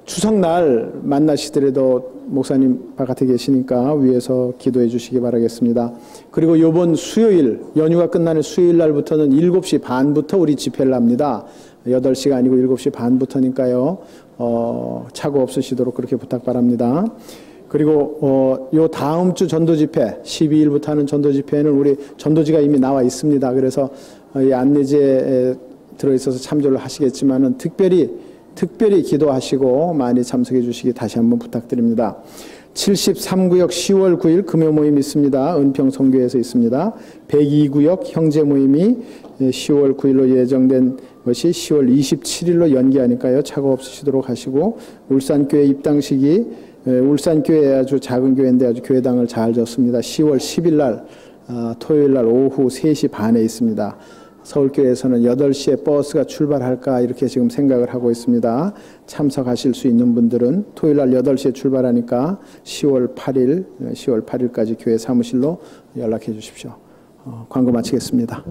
추석날 만나시더라도 목사님 바깥에 계시니까 위에서 기도해 주시기 바라겠습니다. 그리고 이번 수요일, 연휴가 끝나는 수요일 날부터는 7시 반부터 우리 집회를 합니다. 8시가 아니고 7시 반부터니까요. 착오 없으시도록 그렇게 부탁 바랍니다. 그리고 요 다음 주 전도 집회, 12일부터 하는 전도 집회는 우리 전도지가 이미 나와 있습니다. 그래서 이 안내지에 들어있어서 참조를 하시겠지만은 특별히 기도하시고 많이 참석해 주시기 다시 한번 부탁드립니다. 73구역 10월 9일 금요 모임 있습니다. 은평성교에서 있습니다. 102구역 형제 모임이 10월 9일로 예정된 것이 10월 27일로 연기하니까요. 착오 없으시도록 하시고, 울산교회 입당식이 울산교회 아주 작은 교회인데 아주 교회당을 잘 졌습니다. 10월 10일 날 토요일 날 오후 3시 반에 있습니다. 서울교회에서는 8시에 버스가 출발할까 이렇게 지금 생각을 하고 있습니다. 참석하실 수 있는 분들은 토요일 날 8시에 출발하니까 10월 8일까지 교회 사무실로 연락해 주십시오. 광고 마치겠습니다.